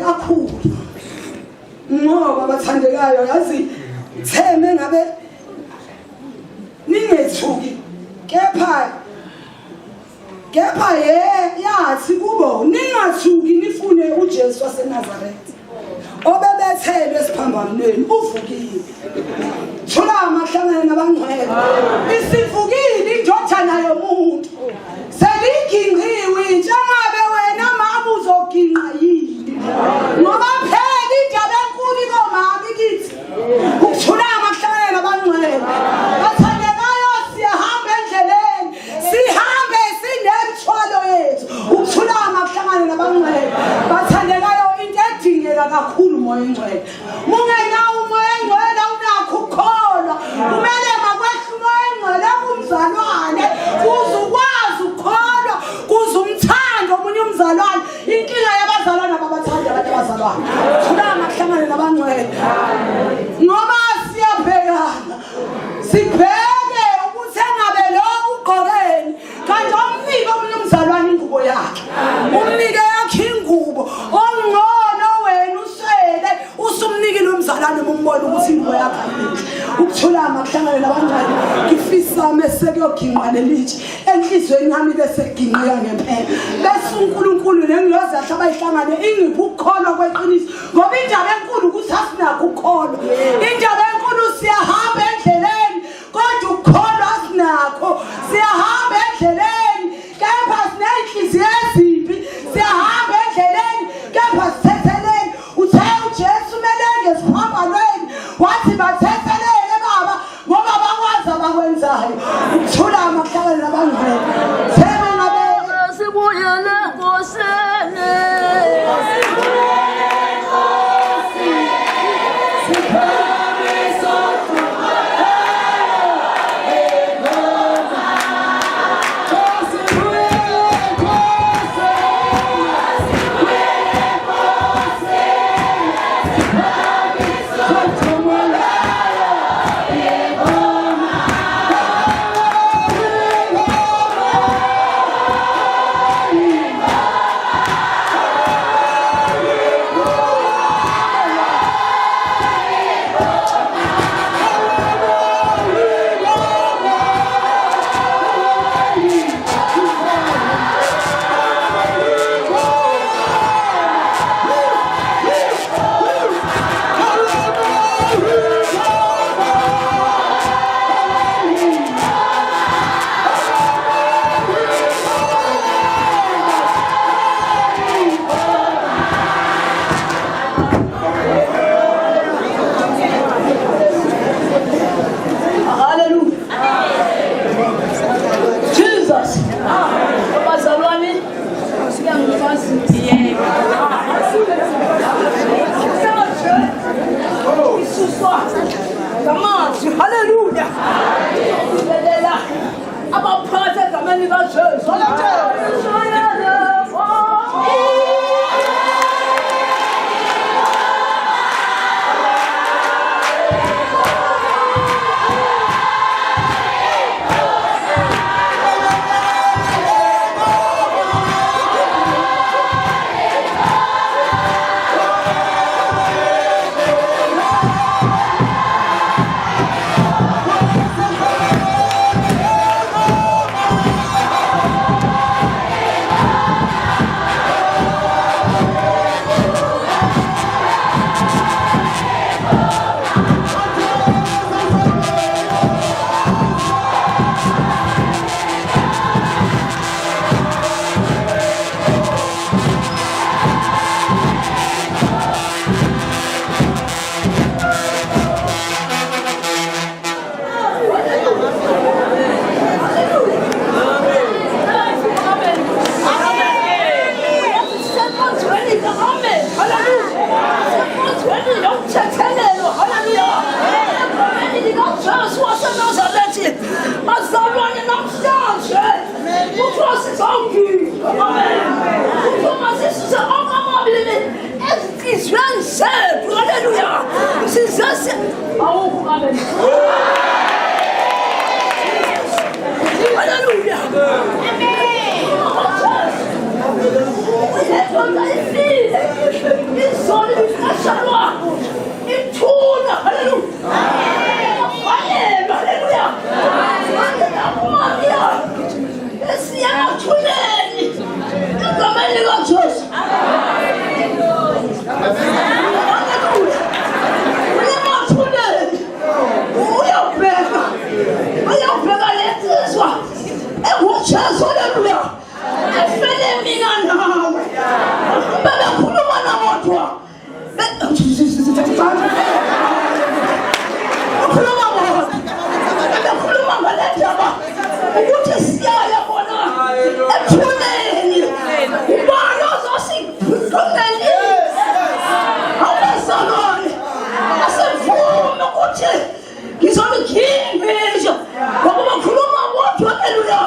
kakhulu ngoba bathandekayo yazi theme ngabe ningethuki kepha yathi kubo ningathuki nifune uJesu waseNazaretha obebethelwe esiphambanweni uvukile thula amahlangane nabangcwele isivukile indodana yomuntu seliginqiwe njengabe wena mama uzoginqa yini ngoba phela indaba enkulu komama kithi ukuthula amahlangane nabangcwele bathandekayo siyahamba endleleni sihambe sinemthwalo yethu ukuthula amahlangane nabangcwele bathandekayo into edingeka kakhulu umoya engcwele mungenawo umoya engcwele unakho ukukholwa kumele makwehle umoya engcwele kumzalwane kuze ukwazi ukukholwa kuze umthando omunye umzalwane inkinga yabazalwane ababathanda abanye abazalwane thula amahlangane nabangcwele ngoba siyabhekana sibheke ukuthi engabe lo ugqokeni kanti umnike omunye umzalwane ingubo yakhe umnike yakhe ingubo ongcono wena uswele usumnikile umzalwane umbone ukuthi ingubo yakhe ukuthula amahlangane nabangcwele ngifisa mesekuyoginqa lelithi enhlizweni yami bese ginqika ngempela bese uNkulunkulu nengilozi yakhe abayihlangane ingiphi ukukholwa kweqiniso ngoba indaba enkulu ukuthi asinakho ukukholwa indaba enkulu siyahamba endleleni kodwa ukukholwa asinakho siyahamba endleleni kepha sinenhliziyo ezimbi siyahamba endleleni kepha sithetheleni uthe uJesu melenge siphambanweni wathi bathethelele baba ngoba bakwazi abakwenzayo ukuthula amahlangane nabangcwele thema ngabe sibuyele Nkosini Hallelujah. Abaphathe egameni likaJesu. inkosi zonke. Amen. Uma sisuse okamabili ezinhlizweni zethu. Haleluya. Sizase awukho amen. Haleluya. Amen. Izolo likashalwa ithuna. Haleluya. Haleluya. Haleluya. Esiyamathuleni egameni likaJesu. Uyamathuleni. Uyawubheka lensizwa enguJesu. Haleluya. Efele mina nawe. Bebekhuluma namodwa. Bekhuluma ngale ndaba ukuthi siyaya bona ethuneni. Ubani ozosiphumelelisa? Abazalwane asivume ukuthi ngizolikhiphisha ngoba bakhuluma bodwa. Haleluya.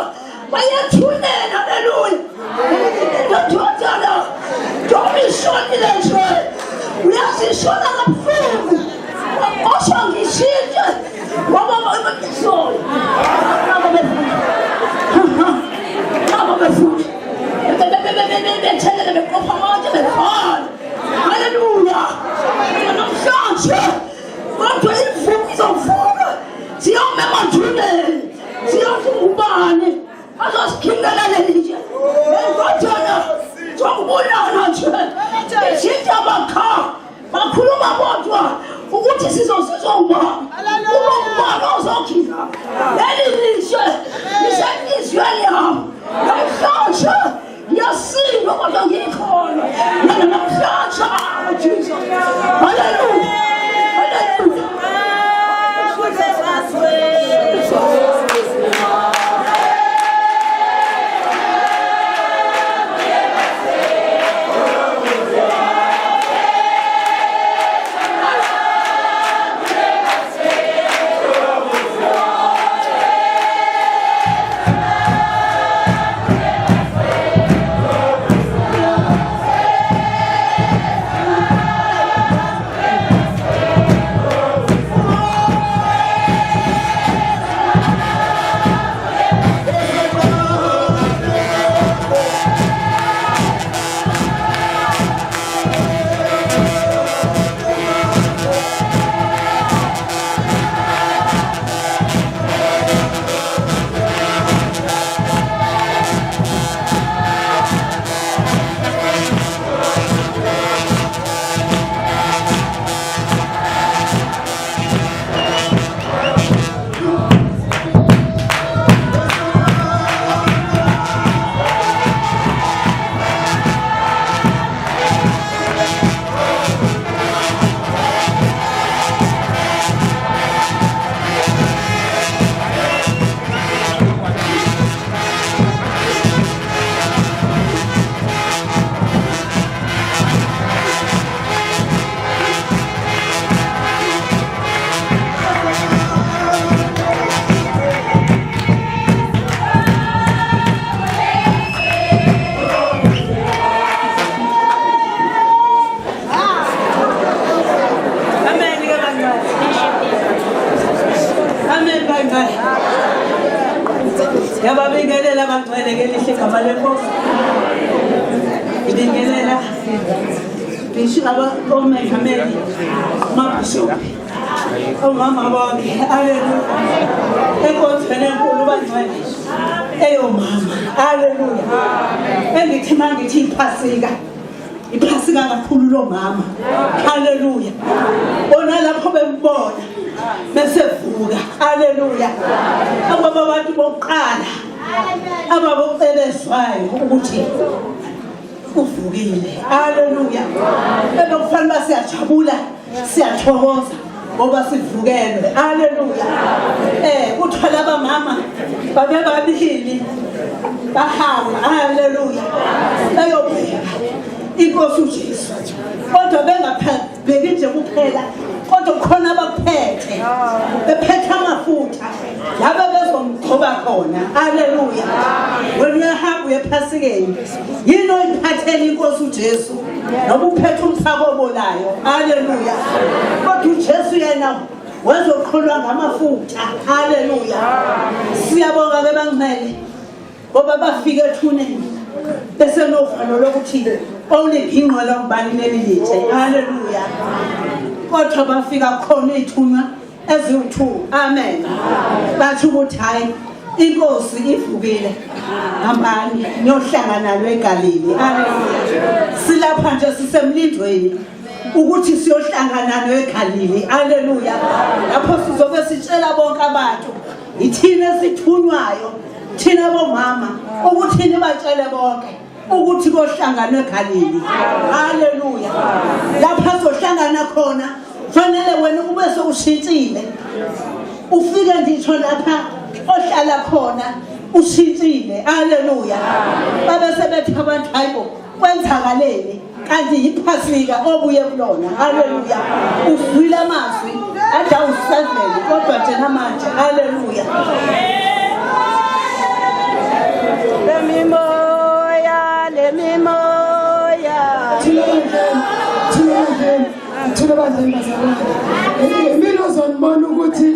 Bayethunela. Haleluya. Ndodana ngishonile nje uyazishona kabuhlungu osho ngishintshe ngoba ngizolo nabo befuthi bethelele beqopha manje befana. Haleluya. Namhlanje kodwa imvumo izovuka siyomema njuleni siyothi ubani azosikhindela nje ngojana jongubulana nje ishintsha bakha bakhuluma bodwa ukuthi sizosizwa ubani ubani ozokhina leli lishe lisenhliziyweni yami. Namhlanje ngiyasindwa kodwa ngikhona namhlanje. Jesus. Haleluya. Haleluya. Yababingelela abangcwele ngelihle igama lenkosi. Ngibingelela bisho abakomengameli mabishophi omama bonke. Haleluya. Enkonzweni enkulu bangcwele eyomama. Haleluya. Engithi mangithi iphasika kakhulu lo mama. Haleluya. Bona lapho bembona besevuka. Haleluya. Ababa abantu bokuqala ababocelezwayo ukuthi uvukile. Haleluya. Bekufanele basiyajabula siyathokoza ngoba sivukelwe. Haleluya. Uthola abamama babebabili bahamba. Haleluya. Bayobheka inkosi uJesu kodwa bengabheki nje kuphela kodwa khona abaphethe. bephethe amafutha laba bezomgcoba khona. Haleluya. Wena uyahamba uyephasikeni yini oyiphathela inkosi uJesu noba uphethe umsakobo layo. Haleluya. Kodwa uJesu yena wazoqholwa ngamafutha. Haleluya. Siyabonga ke bangcwele ngoba bafike ethuneni bese novalo lokuthi oliphinqela ngubani leli lithe. Haleluya. Kodwa bafika khona ithunywa eziwu2. Amen. Bathi ukuthi hayi inkosi ivukile hambani niyohlangana nalo eGalili. Haleluya. Silapha nje sisemlindweni ukuthi siyohlangana nalo eGalili. Haleluya. Lapho sizobe sitshela bonke abantu ithina esithunywayo thina bomama ukuthi nibatshele bonke ukuthi kohlangana eGalili. Haleluya. Lapha sohlangana khona fanele wena ube sowushintshile ufike nditsho lapha ohlala khona ushintshile. Haleluya. Babe sebethi abantu hayibo kwenzakaleni kanti yiphasika obuye kulona. Haleluya. Ufile amazwi adawusazele kodwa nje namanje. Haleluya. Thina bazali bazalwane mina uzonibona ukuthi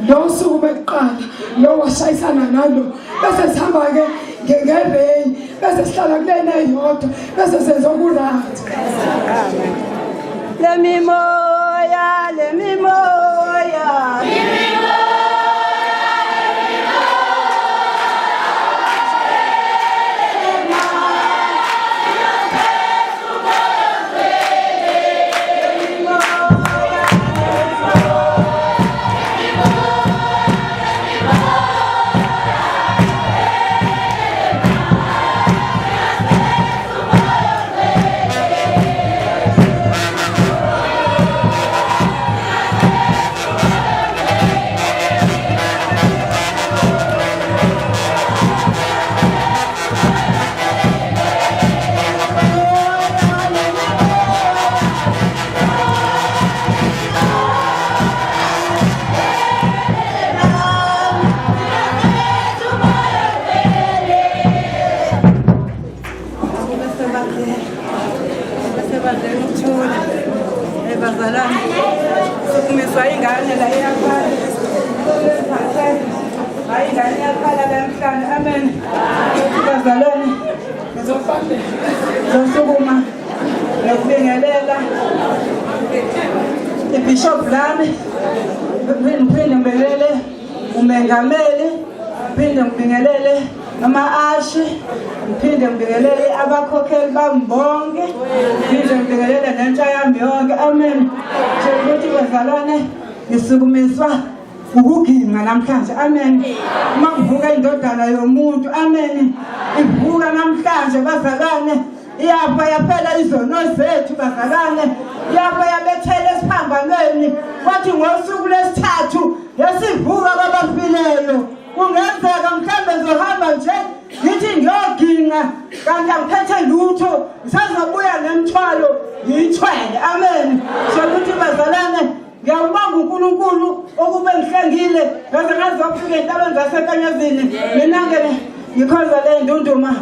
lo suku beqala lo washayisana nalo bese sihamba ke ngereyi bese sihlala kulena eyodwa bese senza okurathi. Lemimoya bazalwane sukumiswa ingane la iyakhala hayi ingane iyakhala lamhlanje. Amen. Bazalwane ngizosukuma nokubingelela ibishop lami ngiphinde ngibingelele umengameli ngiphinde ngibingelele ama-ashi ngiphinde ngibingelele abakhokheli bami bonke ngiphinde ngibingelele nentsha yami yonke. Amen. Njengokuthi bazalwane ngisukumiswa ukuginqa namhlanje. Amen. Uma kuvuka indodana yomuntu. Amen. Ivuka namhlanje bazalwane yafa yaphela izono zethu bazalwane yafa yabethela esiphambanweni kwathi ngosuku lesithathu yasivuka kwabafileyo. Kungenzeka mhlambe ngizohamba nje ngithi ngiyoginqa kanti angiphethe lutho ngisazobuya nemthwalo ngiyithwele. Amen. Sokuthi bazalwane ngiyawubonga uNkulunkulu ukube ngihlengile ngaze ngazofika entabeni zasenkanyazini mina ngikhoza le ndunduma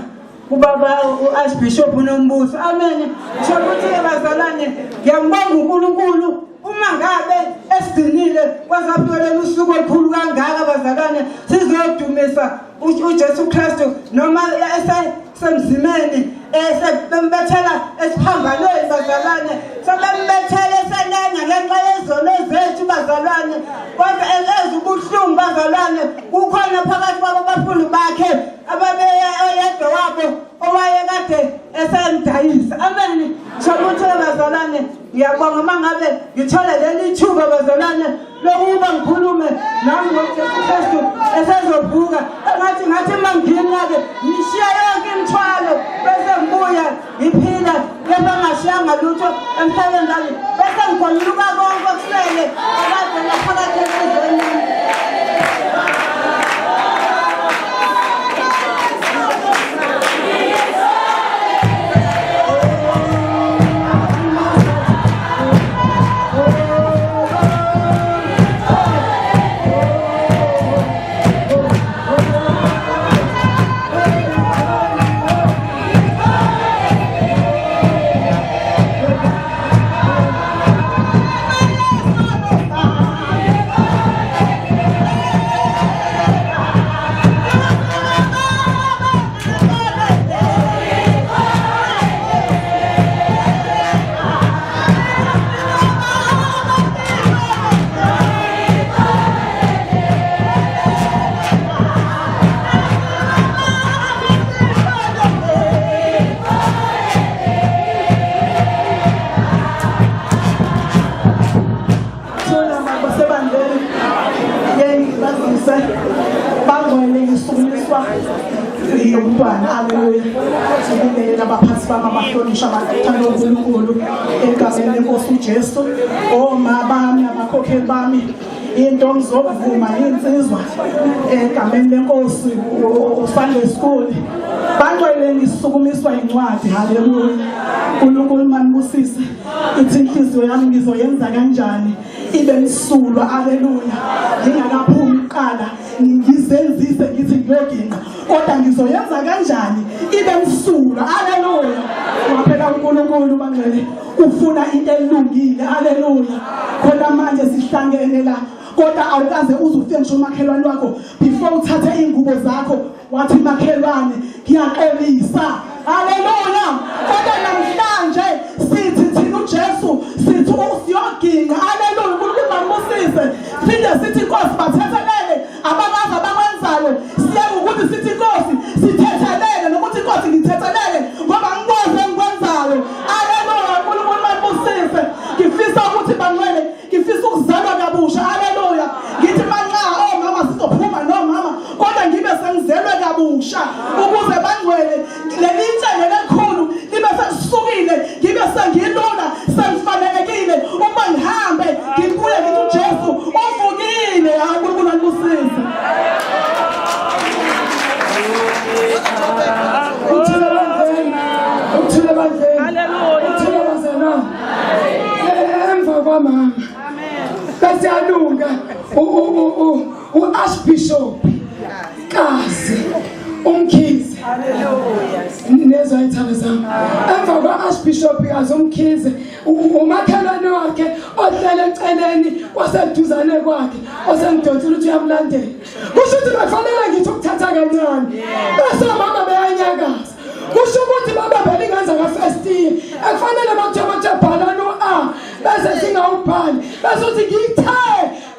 kubaba uArchbishop uNombuso. Amen. Sokuthi bazalwane ngiyambonga uNkulunkulu uma ngabe esigcinile kwazaphelela usuku olukhulu kangaka bazalwane sizodumisa uJesu Kristu noma esemzimeni esebembethela esiphambanweni bazalwane sebembethela esenenya ngenxa yezono zethu bazalwane kodwa ezwe ubuhlungu bazalwane kukhona phakathi kwabo abafundi bakhe ababeya oyedwa wabo owayekade esemdayisa. Amen. Sokuthi bazalwane ngiyabonga mangabe ngithola leli thuba bazalwane lokuba ngikhulume nami ngoJesu Kristu esezovuka ngathi mangiyake ngishiya yonke imithwalo bese ngibuya ngiphila kepha ngashiyanga lutho emhlabeni ngami bese ngikonyuluka konke okusele akade laphakathi ezweni. ngiyomntwana haleluya ngibingelela abaphathi bami abahlonishwa abathanda uNkulunkulu egameni lenkosi uJesu omama bami nabakhokheli bami into ngizokuvuma insizwa egameni lenkosi uSunday School bangcwele ngisukumiswa incwadi haleluya uNkulunkulu manibusise ithi inhliziyo yami ngizoyenza kanjani ibe msulwa haleluya ngingakaphumi uqala ngizenzise ngithi ngiyoginqa kodwa ngizoyenza kanjani ibe msulwa haleluya waphela uNkulunkulu bangcwele ufuna into elungile haleluya khona manje sihlangene la kodwa awukaze uzufike ngisho umakhelwane wakho before uthathe ingubo zakho wathi makhelwane ngiyaxolisa haleluya kodwa namhlanje sithi thina uJesu sithi usiyoginga haleluya uNkulunkulu bambusise phinde sithi Nkosi bathethelele abakazi abakwenzayo siyazi ukuthi sithi Nkosi sithethelele nokuthi Nkosi ngithethelele ngoba ngikwazi engikwenzayo haleluya uNkulunkulu bambusise ngifisa ukuthi bangcwele ngifisa ukuzalwa kabusha haleluya ngithi manxa omama sizophuma nomama kodwa ngibe sengizelwe kabusha ukuze bangcwele leli ntshele lekhulu libe selisukile ngibe sengilula sengifanelekile uma ngihambe ngibuye ngithi uJesu uvukile uNkulunkulu angibusise uthule bandleni haleluya uthule bazana emva kwamama bese yalunga uArchbishop Kasi uMkhize haleluya nezwa ithaba zami emva kwaArchbishop Kasi uMkhize umakhelwane wakhe ohlele eceleni kwaseduzane kwakhe osengidonsela ukuthi uyamlandela kusho ukuthi bafanele ngithi ukuthatha kancane bese mama beyanyakaza kusho ukuthi baba belingenza ka-first year ekufanele bakuthe bhalani u-A bese singawubhali bese uthi ngithe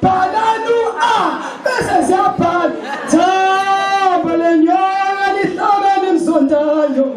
bhalani u-A bese siyabhala thaba lenyanga lihlabeni emzondayo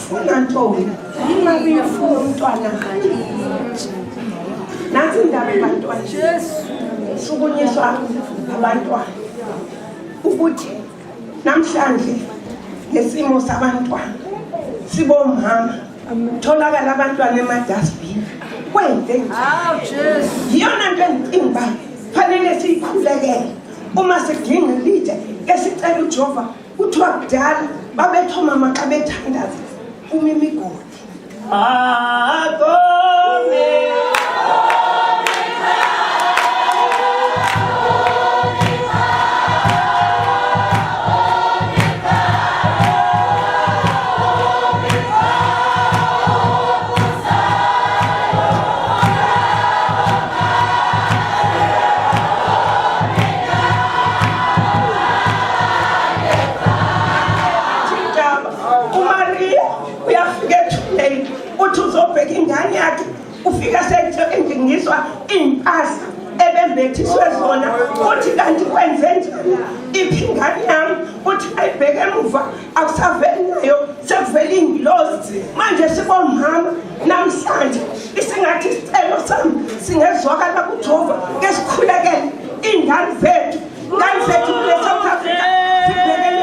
Funa ntombi. Ingabe ufuna umntwana. Nansi indaba yabantwana. Sukunyiswa abantwana. Ukuthi namhlanje nesimo sabantwana sibomama tholakala abantwana emadustbin kwenze njani? Yiyona nto engicinga fanele siyikhulekele uma sidinga ilitshe esicela uJehova kuthiwa kudala babethoma maxa bethandaza uma imigodi ingane yakhe ufika sengizwa impahla ebembethiswe zona uthi kanti kwenze njani iphingane yami uthi ayibheke emuva akusaveli nayo sekuvela ingilozi manje sibomama namhlanje isingathi isicelo sami singezwakala kuJehova ngesikhulekele ingane zethu kule South Africa sibhekele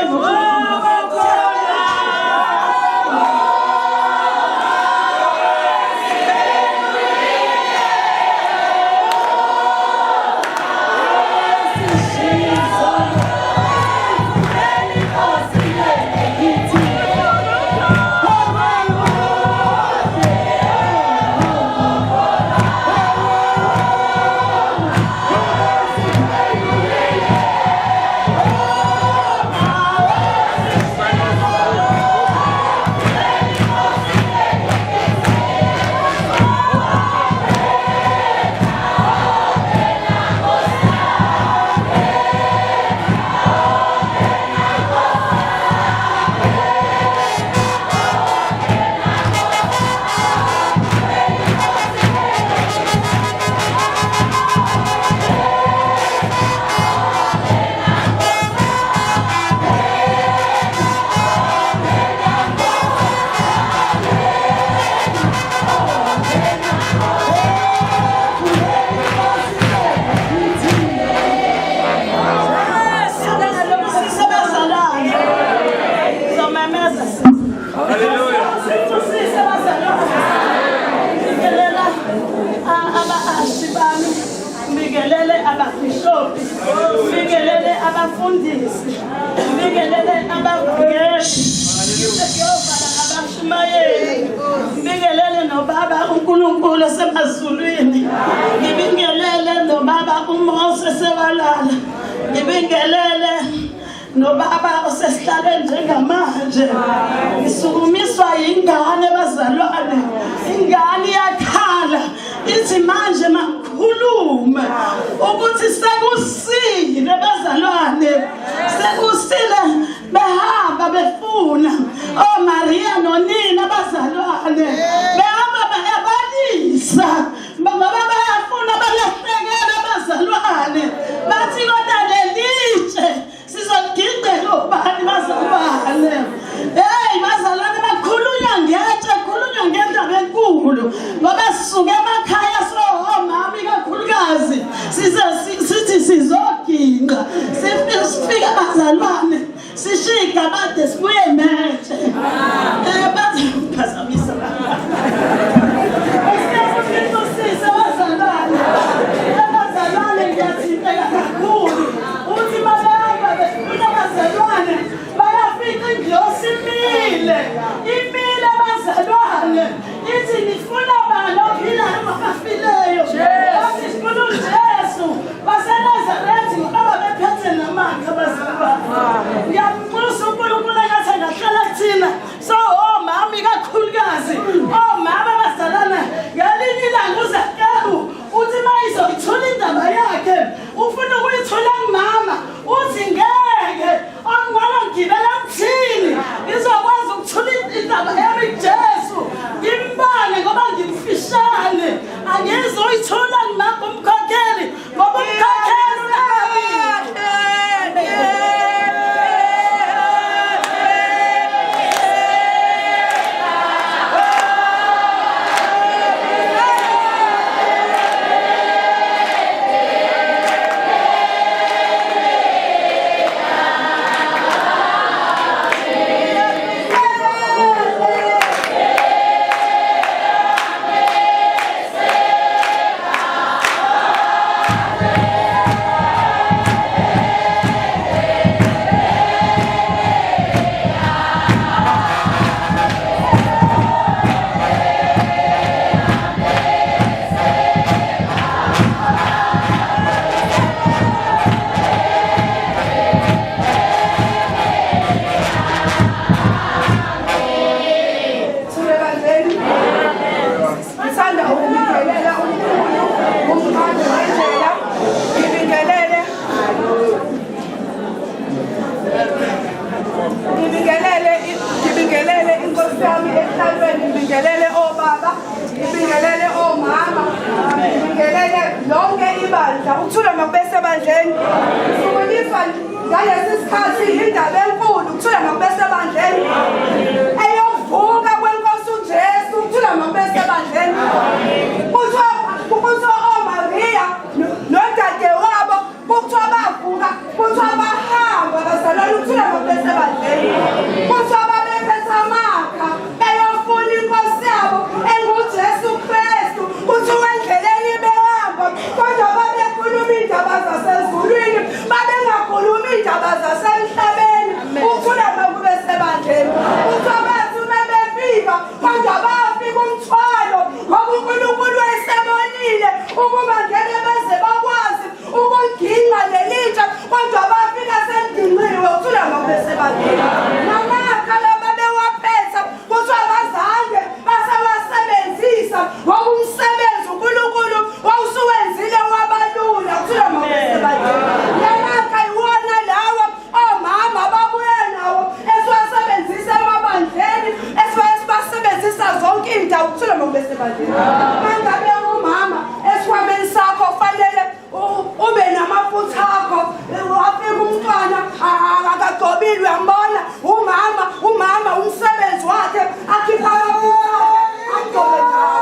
Ngibingelele nobaba uNkulunkulu semazulwini. Ngibingelele nobaba uMose sewalala. Ngibingelele nobaba osesihlale njengamanje. Ngisukumiswa ingane bazalwane. Ingane yakhala ithi manje makhulume ukuthi sekusile bazalwane. Sekusile behamba befuna Maria nonina bazalwane behamba bayabalisa ngoba bayafuna balahlekela bazalwane bathi kodwa lelitshe sizogidela ubani bazalwane bazalwane bakhulunywa ngendaba enkulu ngoba sisuke emakhaya omama ikakhulukazi sithi sizoginqa sifika bazalwane sishika bade sibuye methe bazaphazamisa abazalwane ngiyathinteka kakhulu uthi babehamba befuna abazalwane bayafika ingilosi imile abazalwane ithi nifuna bani ophilayo mabafileyo bathi sifuna uJesu baseNazaretha ngoba bephethe namandla abazalwane ngiyambuza uNkulunkulu engathi ngahlala kuthini emhlabeni ngibingelele obaba, ngibingelele omama, ngibingelele lonke ibandla. Ukuthula makube sebandleni. Ukulifa ngalesi sikhathi indaba enkulu, ukuthula makube sebandleni. Eyovuka kwenkosi uJesu, ukuthula makube sebandleni. Kuthiwa oMaria nodadewabo, kuthiwa bavuka, kuthiwa bahamba bazalwane, ukuthula makube sebandleni. Kuthiwa babephethe amakha beyofuna inkosi yabo enguJesu Kristu, kuthiwa endleleni behamba kodwa babekhuluma indaba zasezulwini, babengakhulumi indaba zasemhlabeni. Ukuthula makube sebandleni. Kuthiwa bathi uma befika kodwa bayafika umthwalo ngoba uNkulunkulu wayesebonile ukuba ngeke beze bakwazi ukuliginqa lelitsha kodwa bafika sendinqiwe. Ukuthula makube sebandleni. Namakha laba bewaphetha kuthiwa bazange basawasebenzisa ngoba umsebenzi uNkulunkulu wawusuwenzile wabalula. Ukuthula makube sebandleni. Namakha iwona lawa omama babuye nawo esiwasebenzisa emabandleni, esibasebenzisa zonke indawo. Ukuthula makube sebandleni. Mangabe umama esikhwameni sakho fanele ube namafutha akho, wafika umntwana akagcobile, uyambona umama umsebenzi wakhe akhipha amafutha agcobe ngawo.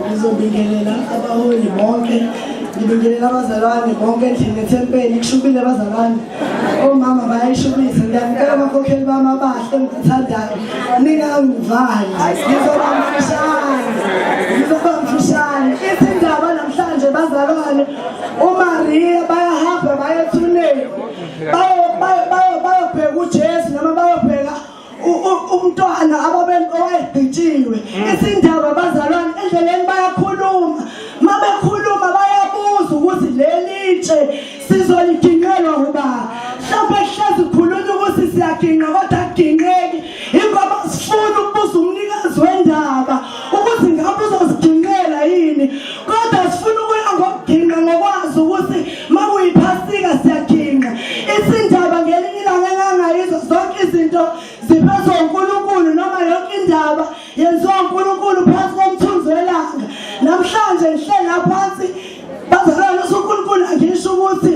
Ngizobingelela abaholi bonke, ngibingelela abazalwane bonke endlini ethempeli, kushubile abazalwane. Omama bayayishubisa, ngiyacela abakhokheli bami abahle engithandayo, ningangivali, ngizoba mfushane. Ithi indaba namhlanje bazalwane, uMaria bayahamba bayethuneni, bayobheka uJesu noma bayobheka umntwana owayegqitshiwe. Isindaba bazalwane endleleni bayakhuluma, mabekhuluma bayabuza ukuthi lelitshe sizoliginqelwa ubani. Mhlawumbe hlezi khulunywa ukuthi siyaginqa kodwa akuginqeki, ingoba sifuna ukubuza umnikazi wendaba ukuthi ngabe uzoziginqela yini, kodwa sifuna ukuya ngokuginqa ngokwazi ukuthi makuyiphasika siyaginqa. Isindaba ngelinye ilanga engangayizo zonke izinto ziphethwe uNkulunkulu, noma yonke indaba yenziwa uNkulunkulu phansi komthunzi welanga. Namhlanje ngihleli phansi bazalwane, uNkulunkulu angisho ukuthi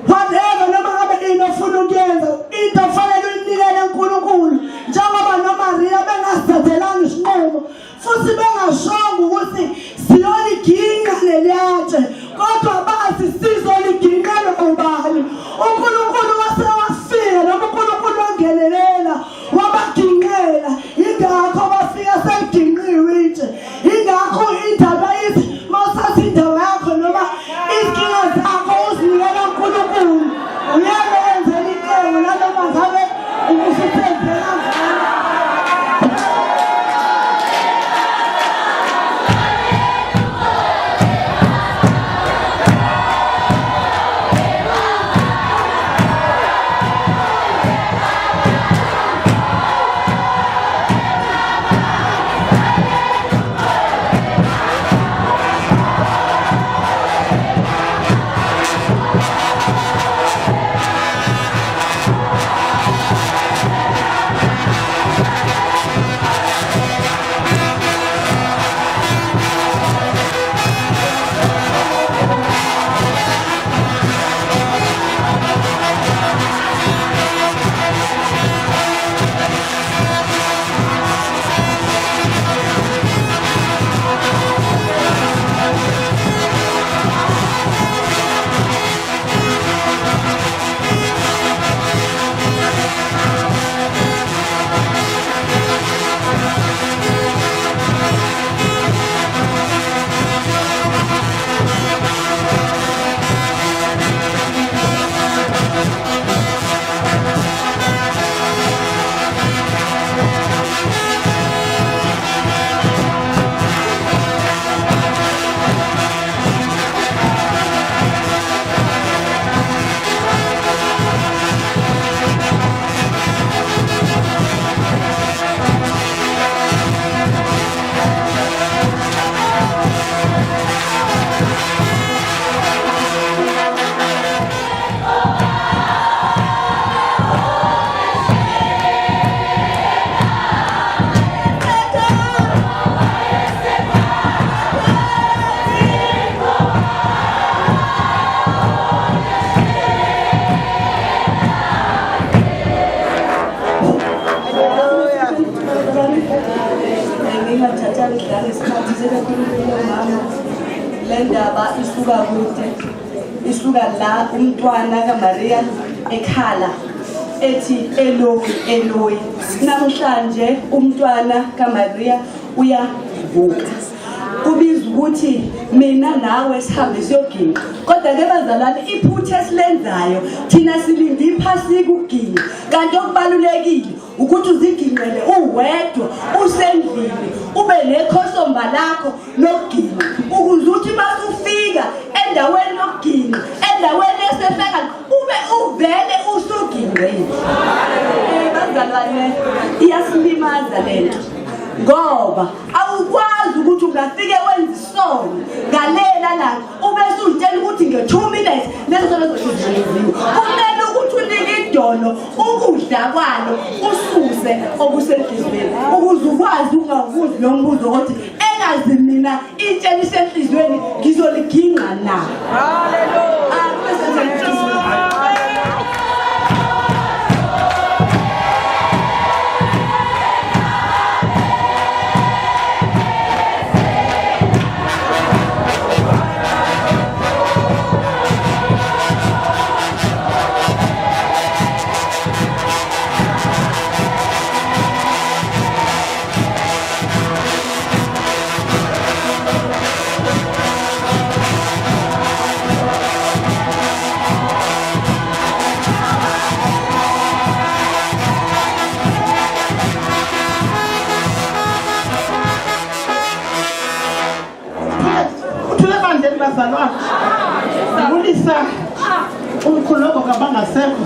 whatever noma ngabe into ofuna ukuyenza, into fanele uyinikele uNkulunkulu, njengoba noMaria bengasithathelanga isinqumo futhi bengashongo ukuthi siyoliginqa leliyatshe, kodwa bathi sizoliginqelwa ubani. uNkulunkulu wasewafika noma uNkulunkulu wangenelela wabaginqela, ingakho bafika seyiginqiwe itshe. Ingakho indaba ithi mawusathi indaba yakho noma izinkinga zakho uzinikela uNkulunkulu, uyeke enzela iqembu nanoma ngabe ubusuphezela ngalo. ngidlulisele khona mama le ndaba isuka kude isuka la umntwana kaMaria ekhala ethi Eloi namhlanje umntwana kaMaria uyavuka kubizwa ukuthi mina nawe sihambe siyoginqa kodwa ke bazalwane iphutha esilenzayo thina silinde iphasika ukuginqa kanti okubalulekile ukuthi uziginqele uwedwa usendlini ube nekhosomba lakho lokuginqa ukuze uthi masufika endaweni yokuginqa endaweni esefeka ube uvele usuginqile bazalwane iyasilimaza lento ngoba awukwazi ukuthi ungafike wenza isono ngalela la ube usutshela ukuthi nge2 minutes leso sono sokuziziwe kumele ukuthi unike idolo ukudla kwalo ususe obusenhlizweni ukuze ukwazi ungavuzi lo mbuzo ukuthi engazi mina itshela isenhlizweni ngizoliginqa na haleluya ngibulisa umkhuluko kabangasekho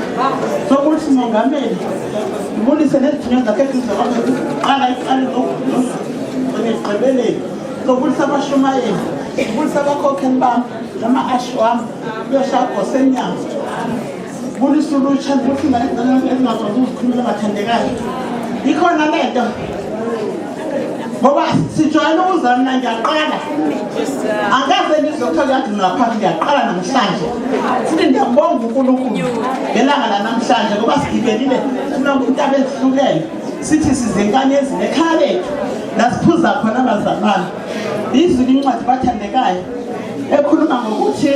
sokuthi mongameli ngibulise nezithunywa zakhe qala iqale ngegqibeleni ngibulisa abashumayeli ngibulisa abakhokheli bami nama-ashi wami kuyoshago senyanga ngibulisa ulutsha ngibulisa ingane ezingakwazi ukuzikhulumela abathandekayo ikhona lento ngoba sijwayele ukuzana ngiyaqala angase ngizothola yathi ngaphansi ngiyaqala namhlanje futhi ngiyabonga uNkulunkulu ngelanga lanamhlanje ngoba sigibelile kunomuntu abehlukene sithi sizenkane ezinekhaya lethu lasiphuza khona abazalwane izwi incwadi bathandekayo ekhuluma ngokuthi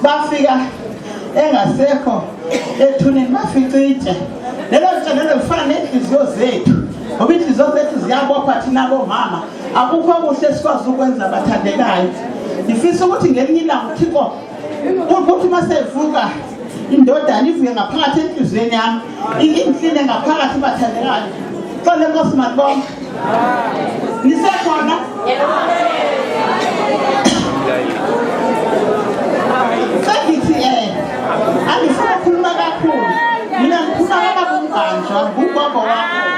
bafika engasekho ethuneni bafica itshe lelo tshe lelo lifana nenhliziyo zethu ngoba inhliziyo zethu ziyabopha thina bomama akukho kuhle sikwazi ukwenza bathandekayo ngifisa ukuthi ngelinye ilanga uThixo ukuthi masevuka indodana ivuke ngaphakathi enhliziyweni yami inhlile ngaphakathi bathandekayo xole Nkosi Mabonga nisekhona sekithi angifuna ukukhuluma kakhulu mina ngikhuluma ngabunganjwa ngubaba wakho